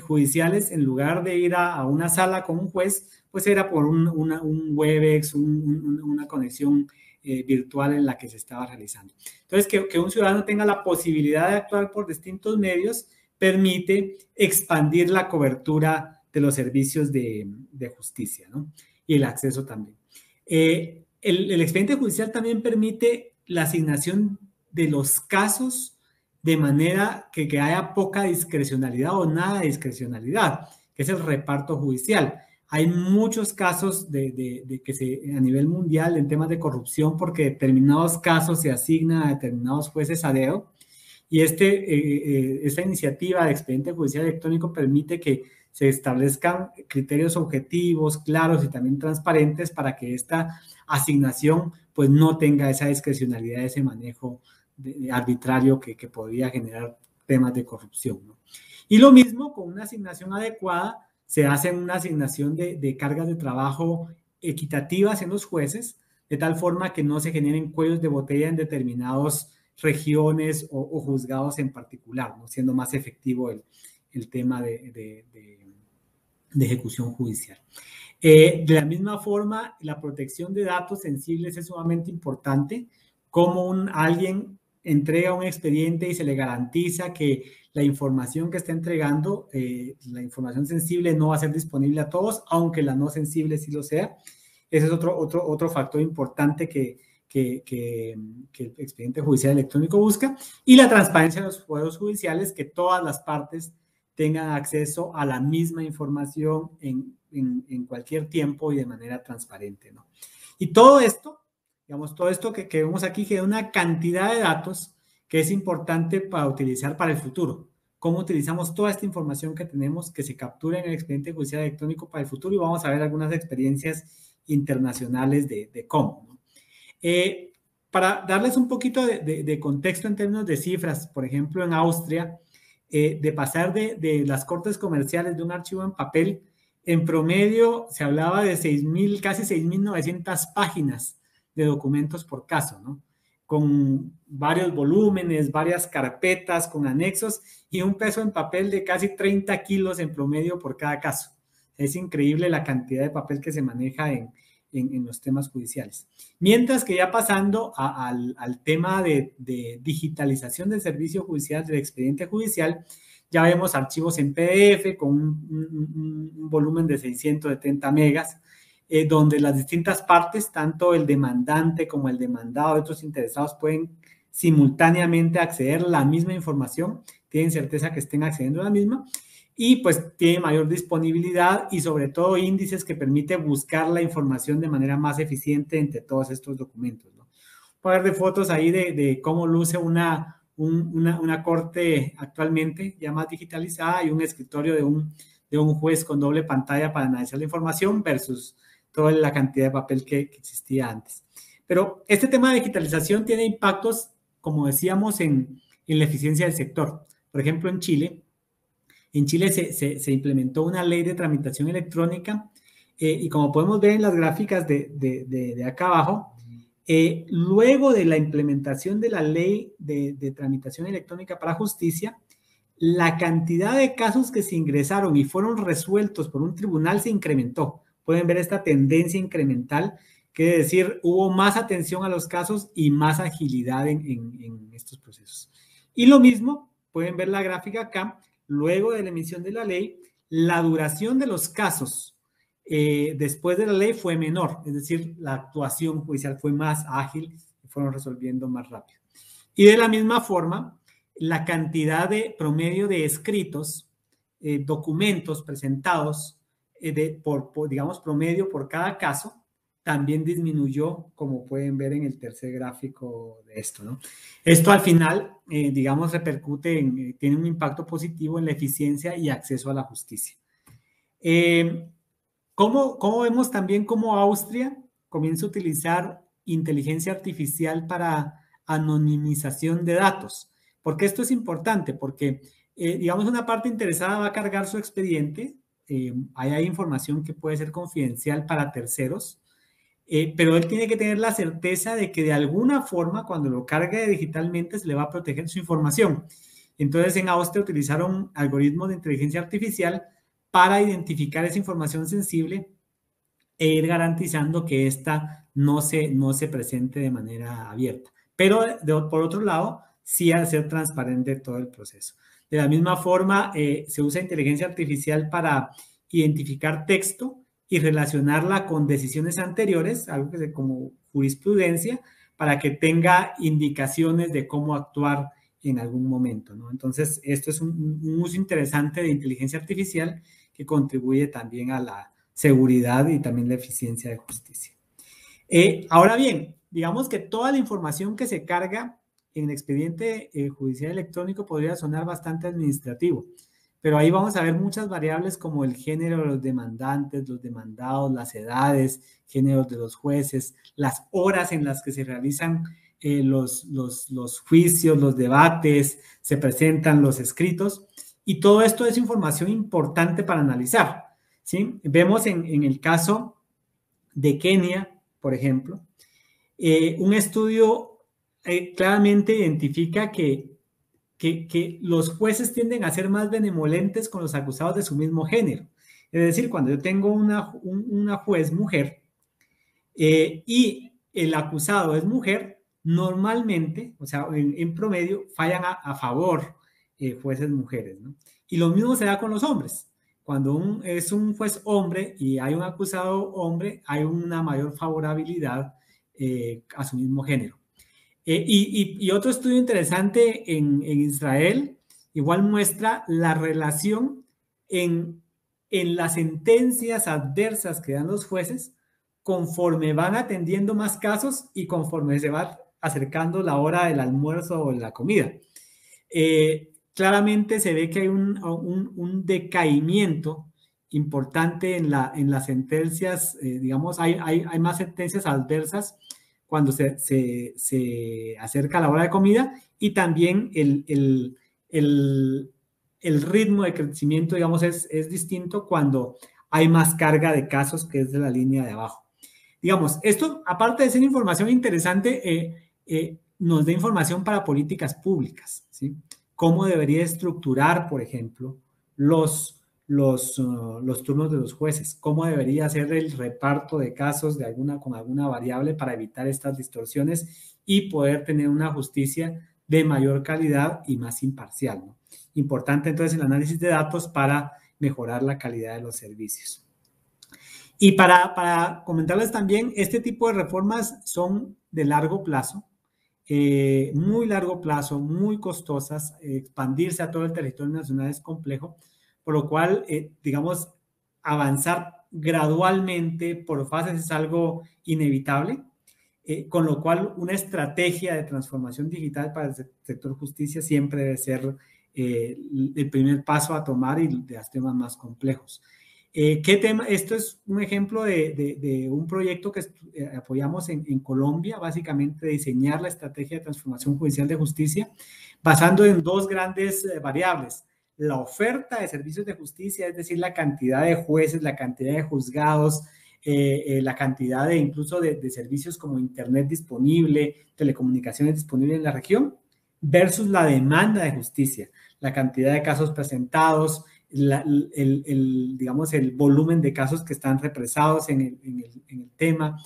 judiciales, en lugar de ir a una sala con un juez, pues era por un Webex, una conexión virtual en la que se estaba realizando. Entonces, que un ciudadano tenga la posibilidad de actuar por distintos medios permite expandir la cobertura de los servicios de justicia, ¿no? Y el acceso también. El expediente judicial también permite la asignación de los casos de manera que haya poca discrecionalidad o nada de discrecionalidad, que es el reparto judicial. Hay muchos casos a nivel mundial en temas de corrupción porque determinados casos se asignan a determinados jueces a dedo, y esta iniciativa de expediente judicial electrónico permite que se establezcan criterios objetivos, claros y también transparentes para que esta asignación pues no tenga esa discrecionalidad, ese manejo arbitrario que podría generar temas de corrupción, ¿no? Y lo mismo con una asignación adecuada, se hace una asignación de cargas de trabajo equitativas en los jueces, de tal forma que no se generen cuellos de botella en determinadas regiones o juzgados en particular, ¿no? Siendo más efectivo el tema de ejecución judicial. De la misma forma, la protección de datos sensibles es sumamente importante. Como alguien entrega un expediente y se le garantiza que la información que está entregando, la información sensible no va a ser disponible a todos, aunque la no sensible sí lo sea. Ese es otro factor importante que el expediente judicial electrónico busca. Y la transparencia de los poderes judiciales, que todas las partes tengan acceso a la misma información en cualquier tiempo y de manera transparente, ¿no? Y todo esto, digamos, todo esto que vemos aquí, que es una cantidad de datos que es importante para utilizar para el futuro. Cómo utilizamos toda esta información que tenemos, que se captura en el expediente judicial electrónico para el futuro, y vamos a ver algunas experiencias internacionales de cómo, ¿no? Para darles un poquito de contexto en términos de cifras, por ejemplo, en Austria, de pasar de las cortes comerciales de un archivo en papel, en promedio se hablaba de casi 6.900 páginas de documentos por caso, ¿no? Con varios volúmenes, varias carpetas, con anexos y un peso en papel de casi 30 kilos en promedio por cada caso. Es increíble la cantidad de papel que se maneja en los temas judiciales. Mientras que ya pasando al tema de digitalización del servicio judicial, del expediente judicial, ya vemos archivos en PDF con un volumen de 670 megas, donde las distintas partes, tanto el demandante como el demandado y otros interesados, pueden simultáneamente acceder a la misma información, tienen certeza que estén accediendo a la misma, y pues tiene mayor disponibilidad y sobre todo índices que permite buscar la información de manera más eficiente entre todos estos documentos, ¿no? Puede haber de fotos ahí de cómo luce una corte actualmente ya más digitalizada y un escritorio de un juez con doble pantalla para analizar la información versus toda la cantidad de papel que existía antes. Pero este tema de digitalización tiene impactos, como decíamos, en la eficiencia del sector. Por ejemplo, en Chile se implementó una ley de tramitación electrónica y como podemos ver en las gráficas de acá abajo, luego de la implementación de la ley de tramitación electrónica para justicia, la cantidad de casos que se ingresaron y fueron resueltos por un tribunal se incrementó. Pueden ver esta tendencia incremental, quiere decir, hubo más atención a los casos y más agilidad en estos procesos. Y lo mismo, pueden ver la gráfica acá, luego de la emisión de la ley, la duración de los casos después de la ley fue menor, es decir, la actuación judicial fue más ágil y fueron resolviendo más rápido. Y de la misma forma, la cantidad de promedio de escritos documentos presentados digamos, promedio por cada caso, también disminuyó, como pueden ver en el tercer gráfico de esto, ¿no? Esto al final, digamos, repercute tiene un impacto positivo en la eficiencia y acceso a la justicia. ¿Cómo vemos también cómo Austria comienza a utilizar inteligencia artificial para anonimización de datos? Porque esto es importante, porque, digamos, una parte interesada va a cargar su expediente, hay información que puede ser confidencial para terceros, pero él tiene que tener la certeza de que de alguna forma, cuando lo cargue digitalmente, se le va a proteger su información. Entonces, en Austria utilizaron algoritmos de inteligencia artificial para identificar esa información sensible e ir garantizando que ésta no se presente de manera abierta. Pero, por otro lado, sí hacer transparente todo el proceso. De la misma forma, se usa inteligencia artificial para identificar texto y relacionarla con decisiones anteriores, algo que es como jurisprudencia, para que tenga indicaciones de cómo actuar en algún momento, ¿no? Entonces, esto es un uso interesante de inteligencia artificial que contribuye también a la seguridad y también la eficiencia de justicia. Ahora bien, digamos que toda la información que se carga en el expediente judicial electrónico podría sonar bastante administrativo, pero ahí vamos a ver muchas variables como el género de los demandantes, los demandados, las edades, géneros de los jueces, las horas en las que se realizan los juicios, los debates, se presentan los escritos, y todo esto es información importante para analizar, ¿sí? Vemos en el caso de Kenia, por ejemplo, un estudio claramente identifica que los jueces tienden a ser más benevolentes con los acusados de su mismo género. Es decir, cuando yo tengo una juez mujer y el acusado es mujer, normalmente, o sea, en promedio, fallan a favor jueces mujeres, ¿no? Y lo mismo se da con los hombres. Cuando es un juez hombre y hay un acusado hombre, hay una mayor favorabilidad a su mismo género. Y otro estudio interesante en Israel igual muestra la relación en las sentencias adversas que dan los jueces conforme van atendiendo más casos y conforme se va acercando la hora del almuerzo o la comida. Claramente se ve que hay un decaimiento importante en las sentencias, digamos, hay más sentencias adversas cuando se acerca la hora de comida, y también el ritmo de crecimiento, digamos, es distinto cuando hay más carga de casos, que es de la línea de abajo. Digamos, esto, aparte de ser información interesante, nos da información para políticas públicas, ¿sí? Cómo debería estructurar, por ejemplo, los turnos de los jueces, cómo debería ser el reparto de casos con alguna variable para evitar estas distorsiones y poder tener una justicia de mayor calidad y más imparcial, ¿no? Importante entonces el análisis de datos para mejorar la calidad de los servicios. Y para comentarles también, este tipo de reformas son de largo plazo, muy largo plazo, muy costosas. Expandirse a todo el territorio nacional es complejo, por lo cual, digamos, avanzar gradualmente por fases es algo inevitable, con lo cual una estrategia de transformación digital para el sector justicia siempre debe ser el primer paso a tomar y de los temas más complejos. ¿Qué tema? Esto es un ejemplo de un proyecto que apoyamos en Colombia, básicamente diseñar la estrategia de transformación judicial de justicia, basando en dos grandes variables: la oferta de servicios de justicia, es decir, la cantidad de jueces, la cantidad de juzgados, la cantidad incluso de servicios como internet disponible, telecomunicaciones disponibles en la región, versus la demanda de justicia, la cantidad de casos presentados, digamos, el volumen de casos que están represados en el tema.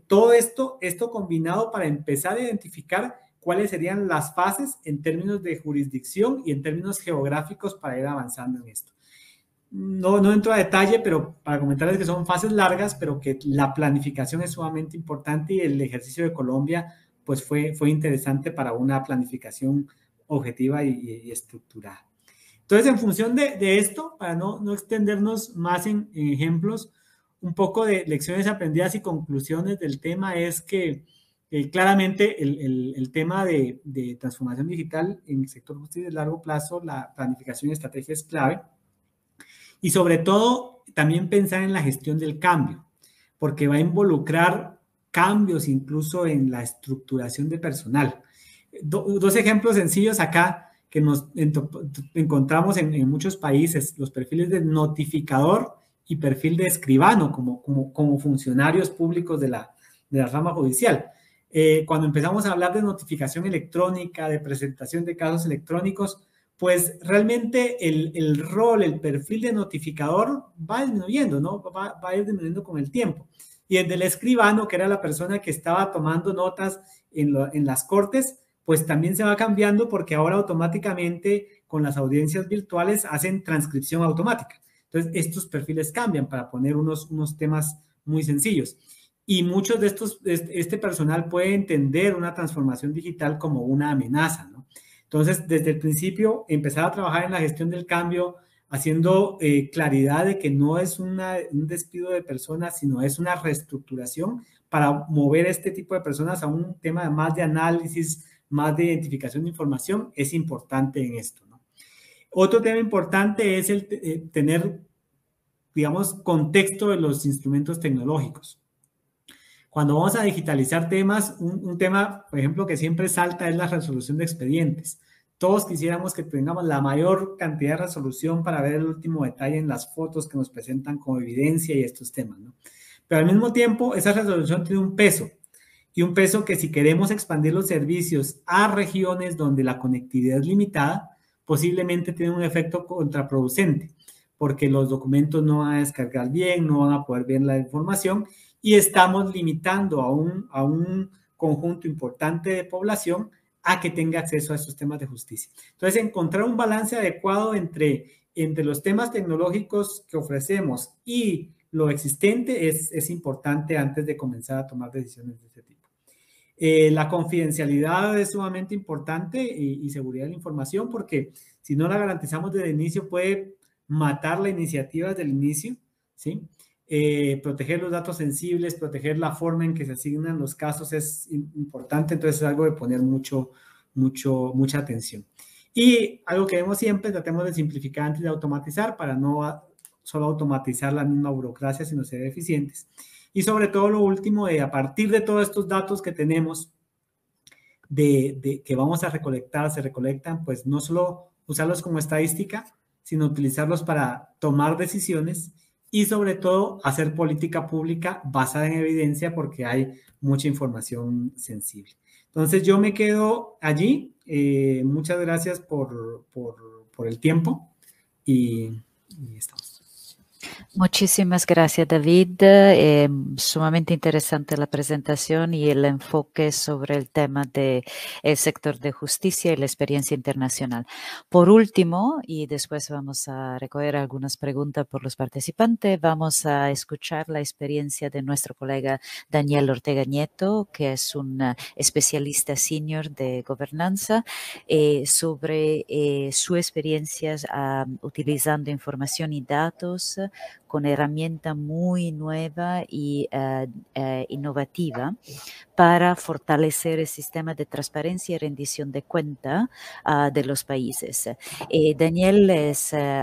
Todo esto combinado para empezar a identificar cuáles serían las fases en términos de jurisdicción y en términos geográficos para ir avanzando en esto. No entro a detalle, pero para comentarles que son fases largas, pero que la planificación es sumamente importante, y el ejercicio de Colombia pues fue interesante para una planificación objetiva y estructurada. Entonces, en función de esto, para no extendernos más en ejemplos, un poco de lecciones aprendidas y conclusiones del tema es que claramente el tema de transformación digital en el sector justicia de largo plazo, la planificación y estrategia es clave. Y sobre todo, también pensar en la gestión del cambio, porque va a involucrar cambios incluso en la estructuración de personal. Dos ejemplos sencillos acá que nos encontramos en muchos países, los perfiles de notificador y perfil de escribano como funcionarios públicos de la rama judicial. Cuando empezamos a hablar de notificación electrónica, de presentación de casos electrónicos, pues realmente el rol, el perfil de notificador va disminuyendo, ¿no? Va a ir disminuyendo con el tiempo. Y el del escribano, que era la persona que estaba tomando notas en las cortes, pues también se va cambiando porque ahora automáticamente con las audiencias virtuales hacen transcripción automática. Entonces, estos perfiles cambian para poner unos temas muy sencillos. Y muchos de este personal puede entender una transformación digital como una amenaza, ¿no? Entonces, desde el principio, empezar a trabajar en la gestión del cambio, haciendo claridad de que no es un despido de personas, sino es una reestructuración para mover este tipo de personas a un tema más de análisis, más de identificación de información, es importante en esto, ¿no? Otro tema importante es el tener, digamos, contexto de los instrumentos tecnológicos. Cuando vamos a digitalizar temas, un tema, por ejemplo, que siempre salta es la resolución de expedientes. Todos quisiéramos que tengamos la mayor cantidad de resolución para ver el último detalle en las fotos que nos presentan como evidencia y estos temas, ¿no? Pero al mismo tiempo, esa resolución tiene un peso. Y un peso que si queremos expandir los servicios a regiones donde la conectividad es limitada, posiblemente tiene un efecto contraproducente, porque los documentos no van a descargar bien, no van a poder ver la información y estamos limitando a un conjunto importante de población a que tenga acceso a estos temas de justicia. Entonces, encontrar un balance adecuado entre los temas tecnológicos que ofrecemos y lo existente es importante antes de comenzar a tomar decisiones de este tipo. La confidencialidad es sumamente importante y seguridad de la información, porque si no la garantizamos desde el inicio puede matar la iniciativa desde el inicio, ¿sí? Proteger los datos sensibles, proteger la forma en que se asignan los casos es importante, entonces es algo de poner mucha atención. Y algo que vemos siempre, tratemos de simplificar antes de automatizar para no solo automatizar la misma burocracia, sino ser eficientes. Y sobre todo lo último, a partir de todos estos datos que tenemos, que vamos a recolectar, se recolectan, pues no solo usarlos como estadística, sino utilizarlos para tomar decisiones y sobre todo hacer política pública basada en evidencia porque hay mucha información sensible. Entonces yo me quedo allí. Muchas gracias por el tiempo y estamos. Muchísimas gracias, David. Sumamente interesante la presentación y el enfoque sobre el tema del sector de justicia y la experiencia internacional. Por último, y después vamos a recoger algunas preguntas por los participantes, vamos a escuchar la experiencia de nuestro colega Daniel Ortega Nieto, que es un especialista senior de gobernanza, sobre su experiencia utilizando información y datos con herramienta muy nueva y innovativa para fortalecer el sistema de transparencia y rendición de cuenta de los países. Daniel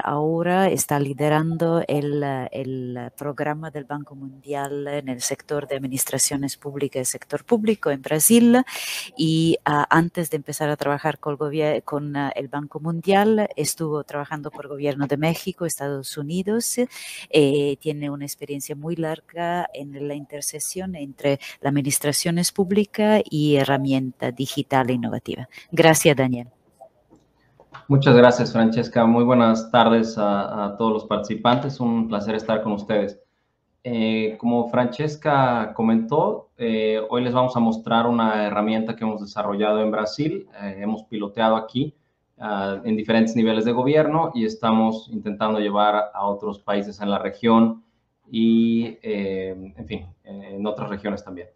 ahora está liderando el programa del Banco Mundial en el sector de administraciones públicas y sector público en Brasil, y antes de empezar a trabajar con el Banco Mundial estuvo trabajando por el gobierno de México, Estados Unidos. Tiene una experiencia muy larga en la intersección entre la administración pública y herramienta digital e innovativa. Gracias, Daniel. Muchas gracias, Francesca. Muy buenas tardes a todos los participantes. Un placer estar con ustedes. Como Francesca comentó, hoy les vamos a mostrar una herramienta que hemos desarrollado en Brasil. Hemos piloteado aquí en diferentes niveles de gobierno y estamos intentando llevar a otros países en la región y, en fin, en otras regiones también.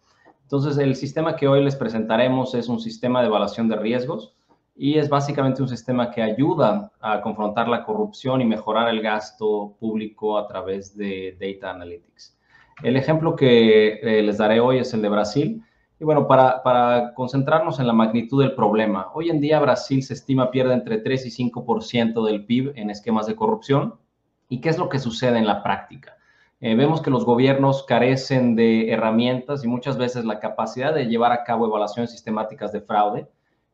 Entonces, el sistema que hoy les presentaremos es un sistema de evaluación de riesgos y es básicamente un sistema que ayuda a confrontar la corrupción y mejorar el gasto público a través de Data Analytics. El ejemplo que les daré hoy es el de Brasil. Y bueno, para concentrarnos en la magnitud del problema, hoy en día Brasil se estima pierde entre 3 y 5% del PIB en esquemas de corrupción. ¿Y qué es lo que sucede en la práctica? Vemos que los gobiernos carecen de herramientas y muchas veces la capacidad de llevar a cabo evaluaciones sistemáticas de fraude.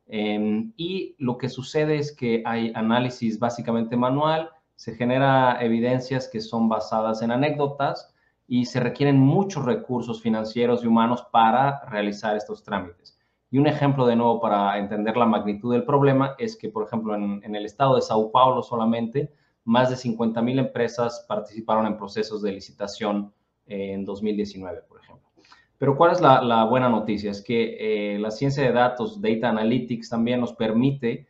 Y lo que sucede es que hay análisis básicamente manual, se genera evidencias que son basadas en anécdotas y se requieren muchos recursos financieros y humanos para realizar estos trámites. Y un ejemplo de nuevo para entender la magnitud del problema es que, por ejemplo, en el estado de Sao Paulo solamente, más de 50,000 empresas participaron en procesos de licitación en 2019, por ejemplo. Pero ¿cuál es la buena noticia? Es que la ciencia de datos, Data Analytics, también nos permite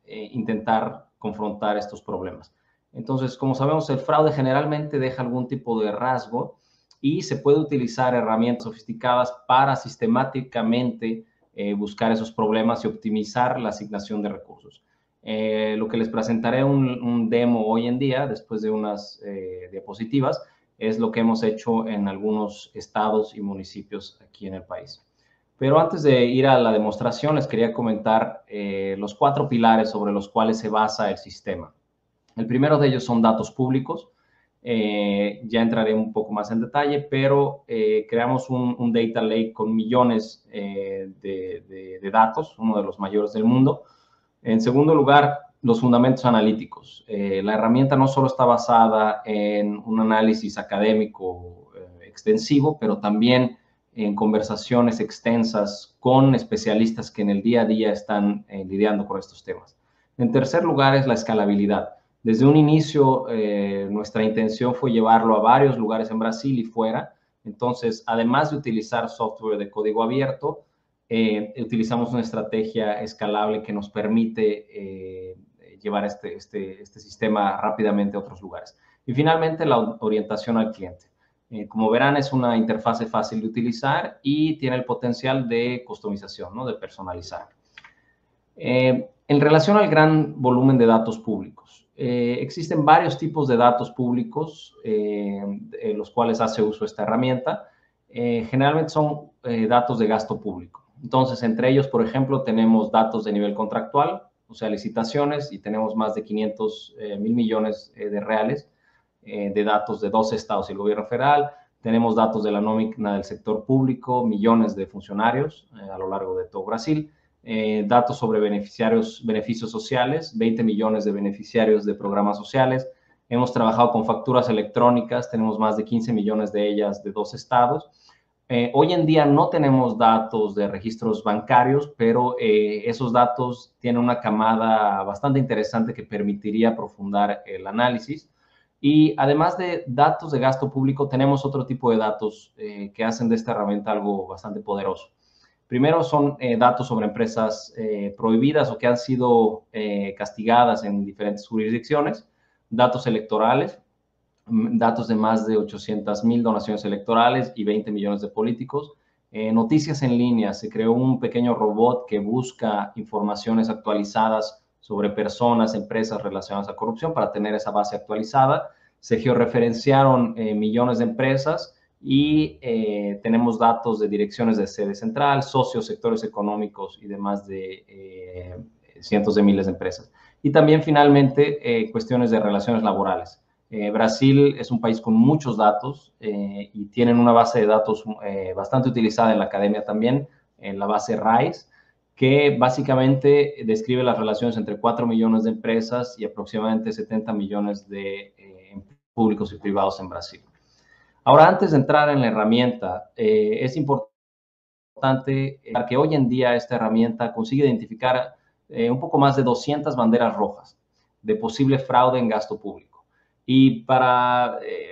intentar confrontar estos problemas. Entonces, como sabemos, el fraude generalmente deja algún tipo de rasgo y se puede utilizar herramientas sofisticadas para sistemáticamente buscar esos problemas y optimizar la asignación de recursos. Lo que les presentaré un demo hoy en día, después de unas diapositivas, es lo que hemos hecho en algunos estados y municipios aquí en el país. Pero antes de ir a la demostración, les quería comentar los 4 pilares sobre los cuales se basa el sistema. El primero de ellos son datos públicos. Ya entraré un poco más en detalle, pero creamos un data lake con millones de datos, uno de los mayores del mundo. En segundo lugar, los fundamentos analíticos. La herramienta no solo está basada en un análisis académico extensivo, pero también en conversaciones extensas con especialistas que en el día a día están lidiando con estos temas. En tercer lugar es la escalabilidad. Desde un inicio, nuestra intención fue llevarlo a varios lugares en Brasil y fuera. Entonces, además de utilizar software de código abierto, utilizamos una estrategia escalable que nos permite llevar este sistema rápidamente a otros lugares. Y finalmente, la orientación al cliente. Como verán, es una interfase fácil de utilizar y tiene el potencial de customización, ¿no? De personalizar. En relación al gran volumen de datos públicos, existen varios tipos de datos públicos en los cuales hace uso esta herramienta. Generalmente son datos de gasto público. Entonces, entre ellos, por ejemplo, tenemos datos de nivel contractual, o sea, licitaciones, y tenemos más de 500,000 millones de reales de datos de 12 estados y el gobierno federal. Tenemos datos de la nómina del sector público, millones de funcionarios a lo largo de todo Brasil. Datos sobre beneficios sociales, 20 millones de beneficiarios de programas sociales. Hemos trabajado con facturas electrónicas, tenemos más de 15 millones de ellas de 2 estados. Hoy en día no tenemos datos de registros bancarios, pero esos datos tienen una camada bastante interesante que permitiría profundizar el análisis. Y además de datos de gasto público, tenemos otro tipo de datos que hacen de esta herramienta algo bastante poderoso. Primero son datos sobre empresas prohibidas o que han sido castigadas en diferentes jurisdicciones, datos electorales, datos de más de 800,000 donaciones electorales y 20 millones de políticos. Noticias en línea, se creó un pequeño robot que busca informaciones actualizadas sobre personas, empresas relacionadas a corrupción para tener esa base actualizada. Se georreferenciaron millones de empresas y tenemos datos de direcciones de sede central, socios, sectores económicos y demás de cientos de miles de empresas. Y también, finalmente, cuestiones de relaciones laborales. Brasil es un país con muchos datos y tienen una base de datos bastante utilizada en la academia también, en la base RAIS, que básicamente describe las relaciones entre 4 millones de empresas y aproximadamente 70 millones de públicos y privados en Brasil. Ahora, antes de entrar en la herramienta, es importante que hoy en día esta herramienta consigue identificar un poco más de 200 banderas rojas de posible fraude en gasto público. Y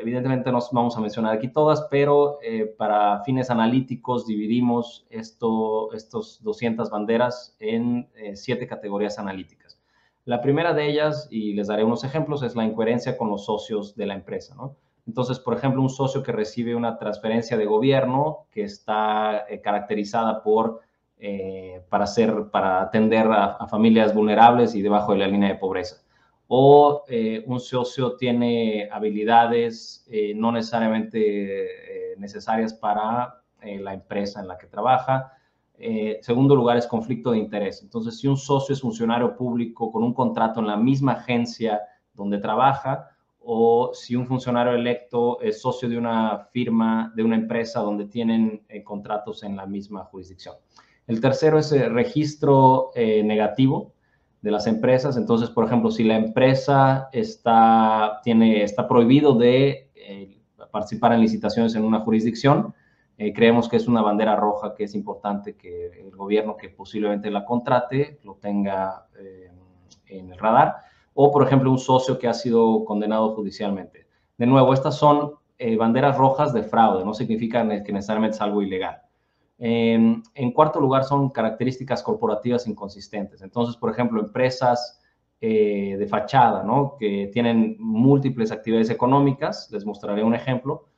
evidentemente no vamos a mencionar aquí todas, pero para fines analíticos dividimos estos 200 banderas en 7 categorías analíticas. La primera de ellas, y les daré unos ejemplos, es la incoherencia con los socios de la empresa, ¿no? Entonces, por ejemplo, un socio que recibe una transferencia de gobierno que está caracterizada por para atender a familias vulnerables y debajo de la línea de pobreza. O un socio tiene habilidades no necesariamente necesarias para la empresa en la que trabaja. Segundo lugar es conflicto de interés. Entonces, si un socio es funcionario público con un contrato en la misma agencia donde trabaja, o si un funcionario electo es socio de una firma, de una empresa donde tienen contratos en la misma jurisdicción. El tercero es el registro negativo de las empresas. Entonces, por ejemplo, si la empresa está prohibido de participar en licitaciones en una jurisdicción, creemos que es una bandera roja que es importante que el gobierno que posiblemente la contrate lo tenga en el radar. O, por ejemplo, un socio que ha sido condenado judicialmente. De nuevo, estas son banderas rojas de fraude, no significa que necesariamente es algo ilegal. En cuarto lugar, son características corporativas inconsistentes. Entonces, por ejemplo, empresas de fachada, ¿no?, que tienen múltiples actividades económicas, les mostraré un ejemplo,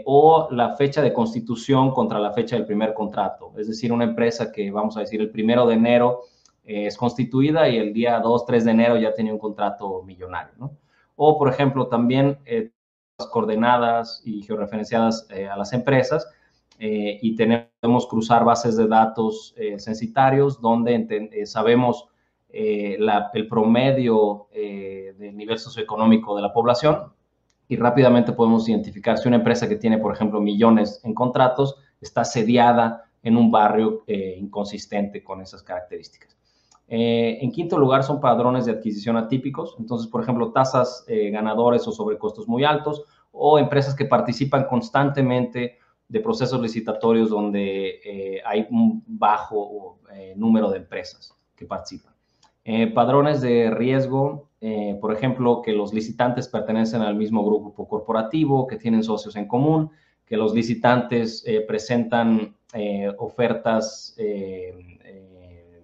o la fecha de constitución contra la fecha del primer contrato. Es decir, una empresa que, vamos a decir, el 1 de enero es constituida y el día 2, 3 de enero ya tenía un contrato millonario, ¿no? O, por ejemplo, también las coordenadas y georreferenciadas a las empresas, y tenemos cruzar bases de datos censitarios donde sabemos el promedio del nivel socioeconómico de la población, y rápidamente podemos identificar si una empresa que tiene, por ejemplo, millones en contratos está sediada en un barrio inconsistente con esas características. En quinto lugar, son padrones de adquisición atípicos. Entonces, por ejemplo, tasas ganadores o sobrecostos muy altos, o empresas que participan constantemente de procesos licitatorios donde hay un bajo número de empresas que participan. Padrones de riesgo, por ejemplo, que los licitantes pertenecen al mismo grupo corporativo, que tienen socios en común, que los licitantes presentan ofertas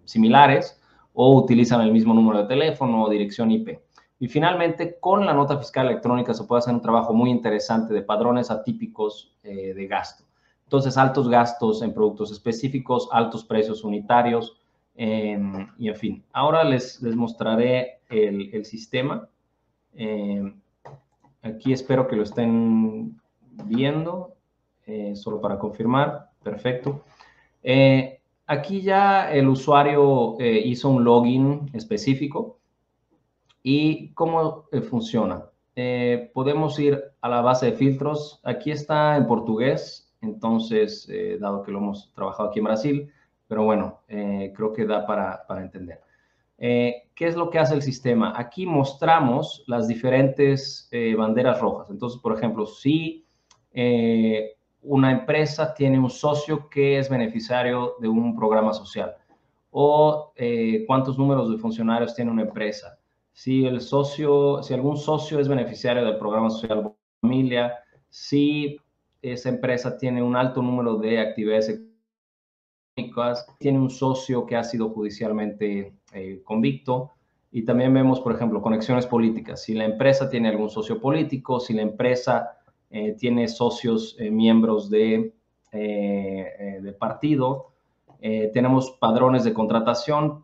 similares o utilizan el mismo número de teléfono o dirección IP. Y finalmente, con la nota fiscal electrónica se puede hacer un trabajo muy interesante de padrones atípicos de gasto. Entonces, altos gastos en productos específicos, altos precios unitarios, y en fin. Ahora les mostraré el sistema. Aquí espero que lo estén viendo, solo para confirmar. Perfecto. Aquí ya el usuario hizo un login específico. ¿Y cómo funciona? Podemos ir a la base de filtros. Aquí está en portugués, entonces, dado que lo hemos trabajado aquí en Brasil, pero bueno, creo que da para entender. ¿Qué es lo que hace el sistema? Aquí mostramos las diferentes banderas rojas. Entonces, por ejemplo, si una empresa tiene un socio que es beneficiario de un programa social, o cuántos números de funcionarios tiene una empresa, si algún socio es beneficiario del programa social familia, si esa empresa tiene un alto número de actividades económicas, tiene un socio que ha sido judicialmente convicto. Y también vemos, por ejemplo, conexiones políticas. Si la empresa tiene algún socio político, si la empresa tiene socios miembros de partido. Tenemos padrones de contratación,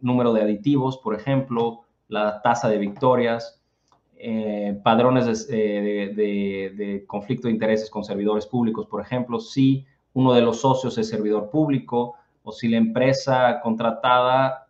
número de aditivos, por ejemplo, la tasa de victorias, padrones de conflicto de intereses con servidores públicos, por ejemplo, si uno de los socios es servidor público, o si la empresa contratada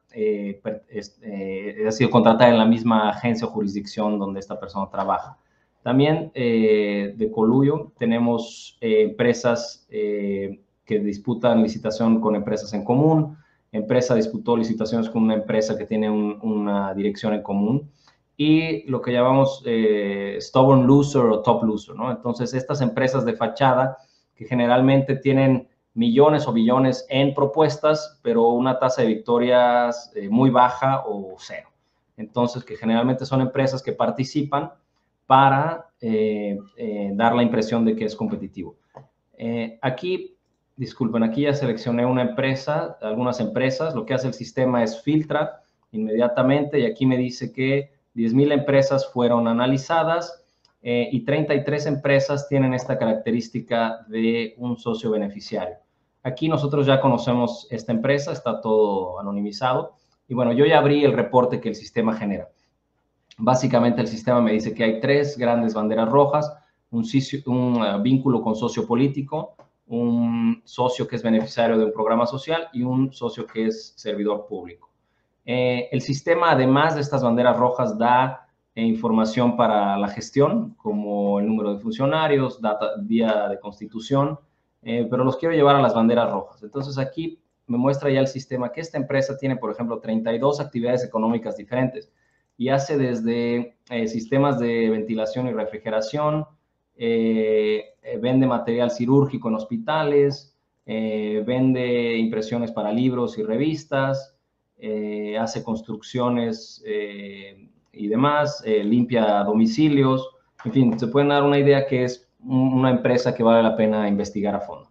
ha sido contratada en la misma agencia o jurisdicción donde esta persona trabaja. También de coluyo tenemos empresas que disputan licitación con empresas en común. Empresa disputó licitaciones con una empresa que tiene una dirección en común. Y lo que llamamos stubborn loser o top loser, ¿no? Entonces, estas empresas de fachada que generalmente tienen millones o billones en propuestas, pero una tasa de victorias muy baja o cero. Entonces, que generalmente son empresas que participan para dar la impresión de que es competitivo. Aquí, disculpen, aquí ya seleccioné una empresa, algunas empresas. Lo que hace el sistema es filtra inmediatamente y aquí me dice que 10,000 empresas fueron analizadas y 33 empresas tienen esta característica de un socio beneficiario. Aquí nosotros ya conocemos esta empresa, está todo anonimizado. Y bueno, yo ya abrí el reporte que el sistema genera. Básicamente el sistema me dice que hay 3 grandes banderas rojas, un vínculo con socio político, un socio que es beneficiario de un programa social y un socio que es servidor público. El sistema, además de estas banderas rojas, da información para la gestión, como el número de funcionarios, día de constitución, pero los quiero llevar a las banderas rojas. Entonces aquí me muestra ya el sistema que esta empresa tiene, por ejemplo, 32 actividades económicas diferentes y hace desde sistemas de ventilación y refrigeración, vende material quirúrgico en hospitales, vende impresiones para libros y revistas, hace construcciones y demás, limpia domicilios. En fin, se pueden dar una idea que es una empresa que vale la pena investigar a fondo.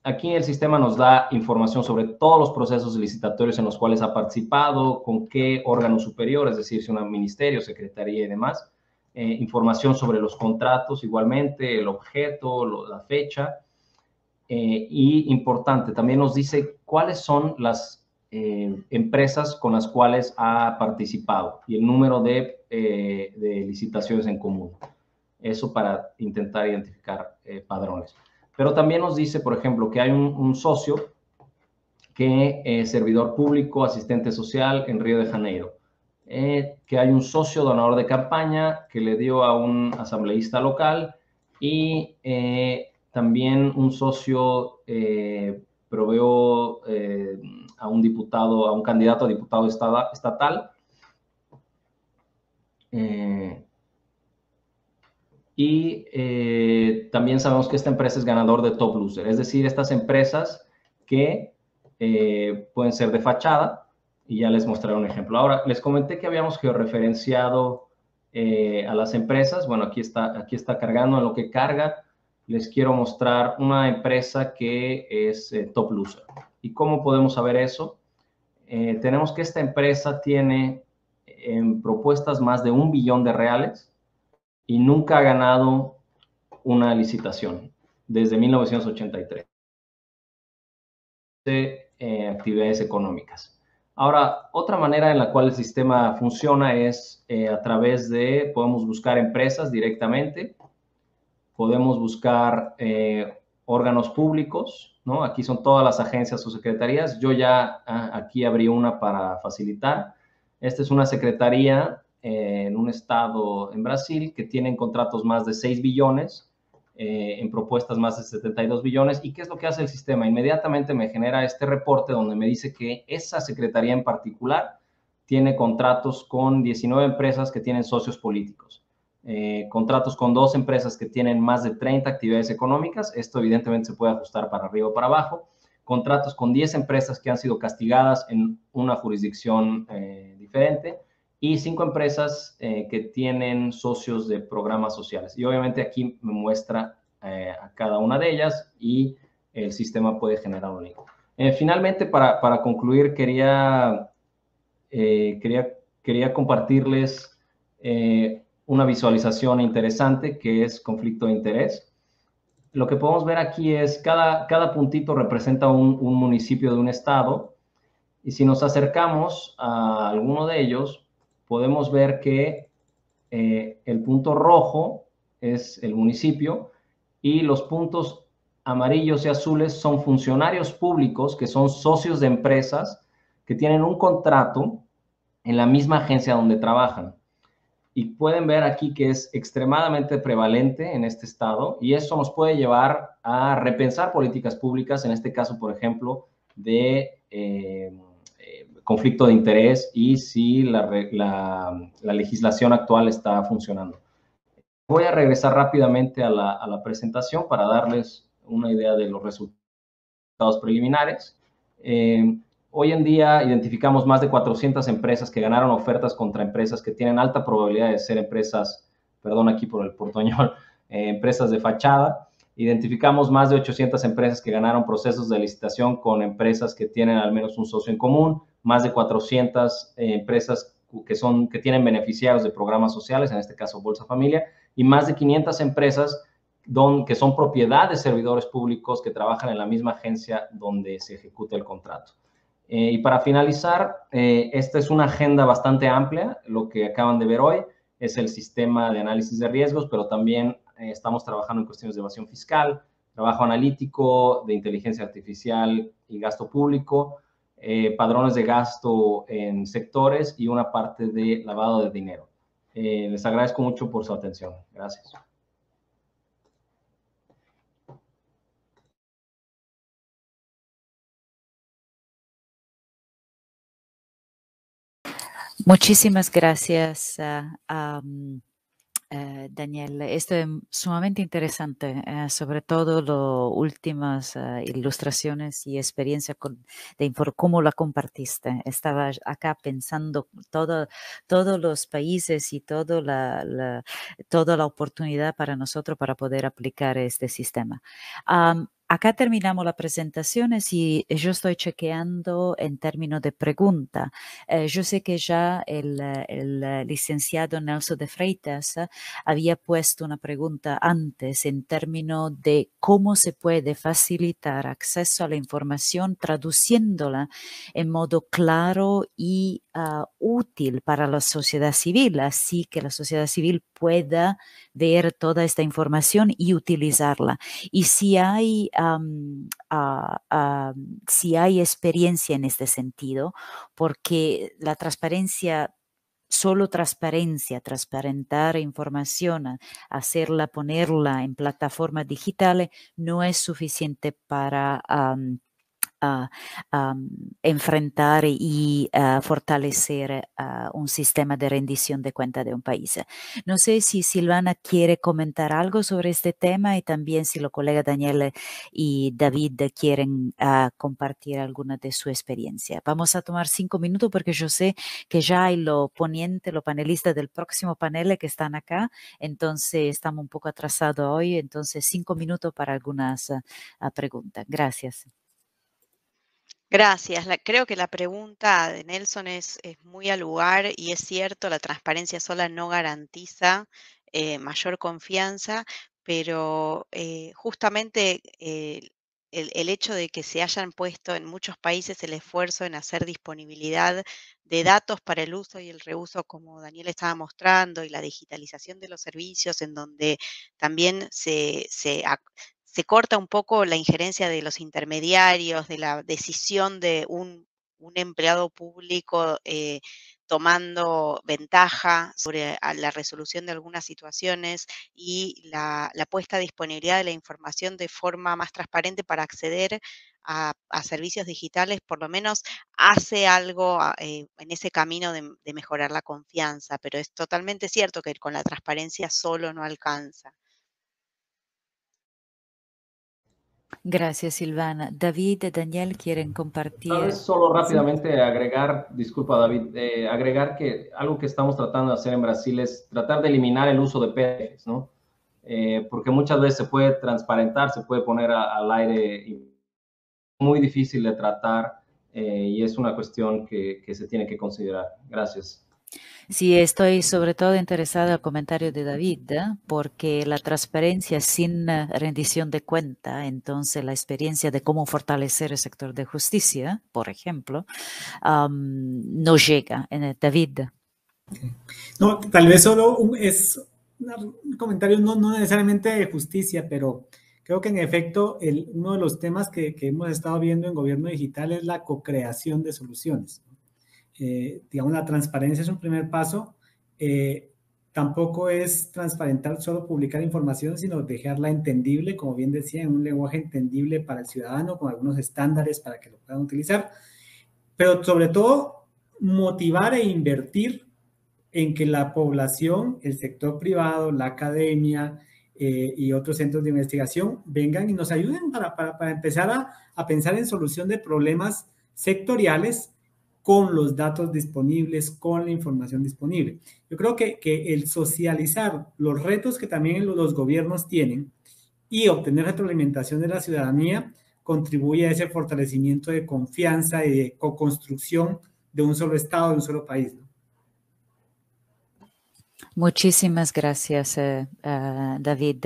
Aquí el sistema nos da información sobre todos los procesos licitatorios en los cuales ha participado, con qué órgano superior, es decir, si un ministerio, secretaría y demás. Información sobre los contratos igualmente, el objeto, la fecha. Y importante, también nos dice cuáles son las empresas con las cuales ha participado y el número de licitaciones en común. Eso para intentar identificar padrones. Pero también nos dice, por ejemplo, que hay un socio que es servidor público, asistente social en Río de Janeiro. Que hay un socio donador de campaña que le dio a un asambleísta local y también un socio proveó a un diputado, a un candidato a diputado estatal. También sabemos que esta empresa es ganador de Top Loser, es decir, estas empresas que pueden ser de fachada, y ya les mostraré un ejemplo. Ahora, les comenté que habíamos georreferenciado a las empresas. Bueno, aquí está cargando. En lo que carga, les quiero mostrar una empresa que es Top Loser. ¿Y cómo podemos saber eso? Tenemos que esta empresa tiene en propuestas más de $1 billón y nunca ha ganado una licitación desde 1983 de actividades económicas. Ahora, otra manera en la cual el sistema funciona es a través de, podemos buscar empresas directamente, podemos buscar órganos públicos, ¿no? Aquí son todas las agencias o secretarías. Yo ya aquí abrí una para facilitar. Esta es una secretaría en un estado en Brasil que tienen contratos más de 6 billones, en propuestas más de 72 billones. ¿Y qué es lo que hace el sistema? Inmediatamente me genera este reporte donde me dice que esa secretaría en particular tiene contratos con 19 empresas que tienen socios políticos, contratos con 2 empresas que tienen más de 30 actividades económicas. Esto evidentemente se puede ajustar para arriba o para abajo. Contratos con 10 empresas que han sido castigadas en una jurisdicción diferente. Y 5 empresas que tienen socios de programas sociales. Y obviamente aquí me muestra a cada una de ellas y el sistema puede generar un link. Finalmente, para concluir, quería compartirles una visualización interesante que es conflicto de interés. Lo que podemos ver aquí es cada puntito representa un municipio de un estado. Y si nos acercamos a alguno de ellos, podemos ver que el punto rojo es el municipio y los puntos amarillos y azules son funcionarios públicos que son socios de empresas que tienen un contrato en la misma agencia donde trabajan. Y pueden ver aquí que es extremadamente prevalente en este estado y eso nos puede llevar a repensar políticas públicas, en este caso, por ejemplo, de conflicto de interés y si la legislación actual está funcionando. Voy a regresar rápidamente a la presentación para darles una idea de los resultados preliminares. Hoy en día identificamos más de 400 empresas que ganaron ofertas contra empresas que tienen alta probabilidad de ser empresas, perdón aquí por el portuñol, empresas de fachada. Identificamos más de 800 empresas que ganaron procesos de licitación con empresas que tienen al menos un socio en común, más de 400 empresas que tienen beneficiarios de programas sociales, en este caso Bolsa Familia, y más de 500 empresas que son propiedad de servidores públicos que trabajan en la misma agencia donde se ejecuta el contrato. Y para finalizar, esta es una agenda bastante amplia. Lo que acaban de ver hoy es el sistema de análisis de riesgos, pero también estamos trabajando en cuestiones de evasión fiscal, trabajo analítico, de inteligencia artificial y gasto público, padrones de gasto en sectores y una parte de lavado de dinero. Les agradezco mucho por su atención. Gracias. Muchísimas gracias, Daniel. Esto es sumamente interesante, sobre todo las últimas ilustraciones y experiencia de cómo la compartiste. Estaba acá pensando todos los países y toda la oportunidad para nosotros para poder aplicar este sistema. Acá terminamos las presentaciones y yo estoy chequeando en términos de pregunta. Yo sé que ya el licenciado Nelson de Freitas había puesto una pregunta antes en términos de cómo se puede facilitar acceso a la información traduciéndola en modo claro y útil para la sociedad civil, así que la sociedad civil pueda ver toda esta información y utilizarla. Y si hay experiencia en este sentido, porque la transparencia, solo transparencia, transparentar información, hacerla, ponerla en plataformas digitales, no es suficiente para enfrentar y fortalecer un sistema de rendición de cuenta de un país. No sé si Silvana quiere comentar algo sobre este tema y también si los colegas Daniel y David quieren compartir alguna de su experiencia. Vamos a tomar 5 minutos porque yo sé que ya hay los panelistas del próximo panel que están acá, entonces estamos un poco atrasados hoy, entonces 5 minutos para algunas preguntas. Gracias. Gracias. Creo que la pregunta de Nelson es muy al lugar y es cierto, la transparencia sola no garantiza mayor confianza, pero justamente el hecho de que se hayan puesto en muchos países el esfuerzo en hacer disponibilidad de datos para el uso y el reuso, como Daniel estaba mostrando, y la digitalización de los servicios, en donde también se corta un poco la injerencia de los intermediarios, de la decisión de un empleado público tomando ventaja sobre la resolución de algunas situaciones y la puesta a disponibilidad de la información de forma más transparente para acceder a servicios digitales, por lo menos hace algo en ese camino de mejorar la confianza, pero es totalmente cierto que con la transparencia solo no alcanza. Gracias, Silvana. David y Daniel quieren compartir. Tal vez solo rápidamente agregar, disculpa David, agregar que algo que estamos tratando de hacer en Brasil es tratar de eliminar el uso de PDFs, ¿no? Porque muchas veces se puede transparentar, se puede poner al aire, muy difícil de tratar y es una cuestión que se tiene que considerar. Gracias. Sí, estoy sobre todo interesada en el comentario de David, porque la transparencia sin rendición de cuenta, entonces la experiencia de cómo fortalecer el sector de justicia, por ejemplo, no llega. David. No, tal vez solo es un comentario no necesariamente de justicia, pero creo que en efecto uno de los temas que hemos estado viendo en gobierno digital es la co-creación de soluciones. Digamos, la transparencia es un primer paso. Tampoco es transparentar, solo publicar información, sino dejarla entendible, como bien decía, en un lenguaje entendible para el ciudadano, con algunos estándares para que lo puedan utilizar. Pero sobre todo, motivar e invertir en que la población, el sector privado, la academia y otros centros de investigación vengan y nos ayuden para empezar a pensar en solución de problemas sectoriales con los datos disponibles, con la información disponible. Yo creo que el socializar los retos que también los gobiernos tienen y obtener retroalimentación de la ciudadanía contribuye a ese fortalecimiento de confianza y de co-construcción de un solo Estado, de un solo país, ¿no? Muchísimas gracias, David.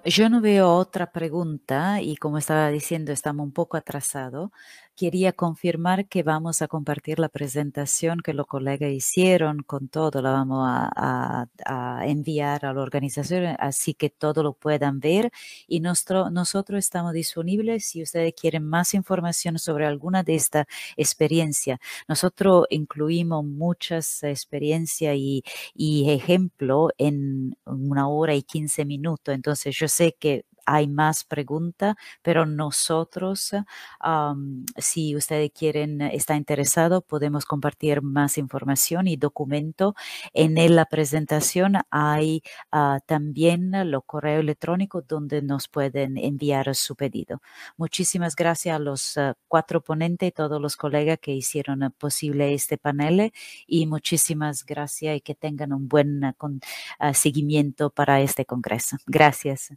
Yo no veo otra pregunta y como estaba diciendo, estamos un poco atrasados. Quería confirmar que vamos a compartir la presentación que los colegas hicieron con todo. La vamos a enviar a la organización, así que todo lo puedan ver. Y nosotros estamos disponibles si ustedes quieren más información sobre alguna de estas experiencias. Nosotros incluimos muchas experiencias y ejemplo en 1 hora y 15 minutos. Entonces yo sé que hay más preguntas, pero nosotros, si ustedes quieren, está interesado, podemos compartir más información y documento. En la presentación hay también los correos electrónicos donde nos pueden enviar su pedido. Muchísimas gracias a los 4 ponentes y todos los colegas que hicieron posible este panel y muchísimas gracias y que tengan un buen seguimiento para este congreso. Gracias.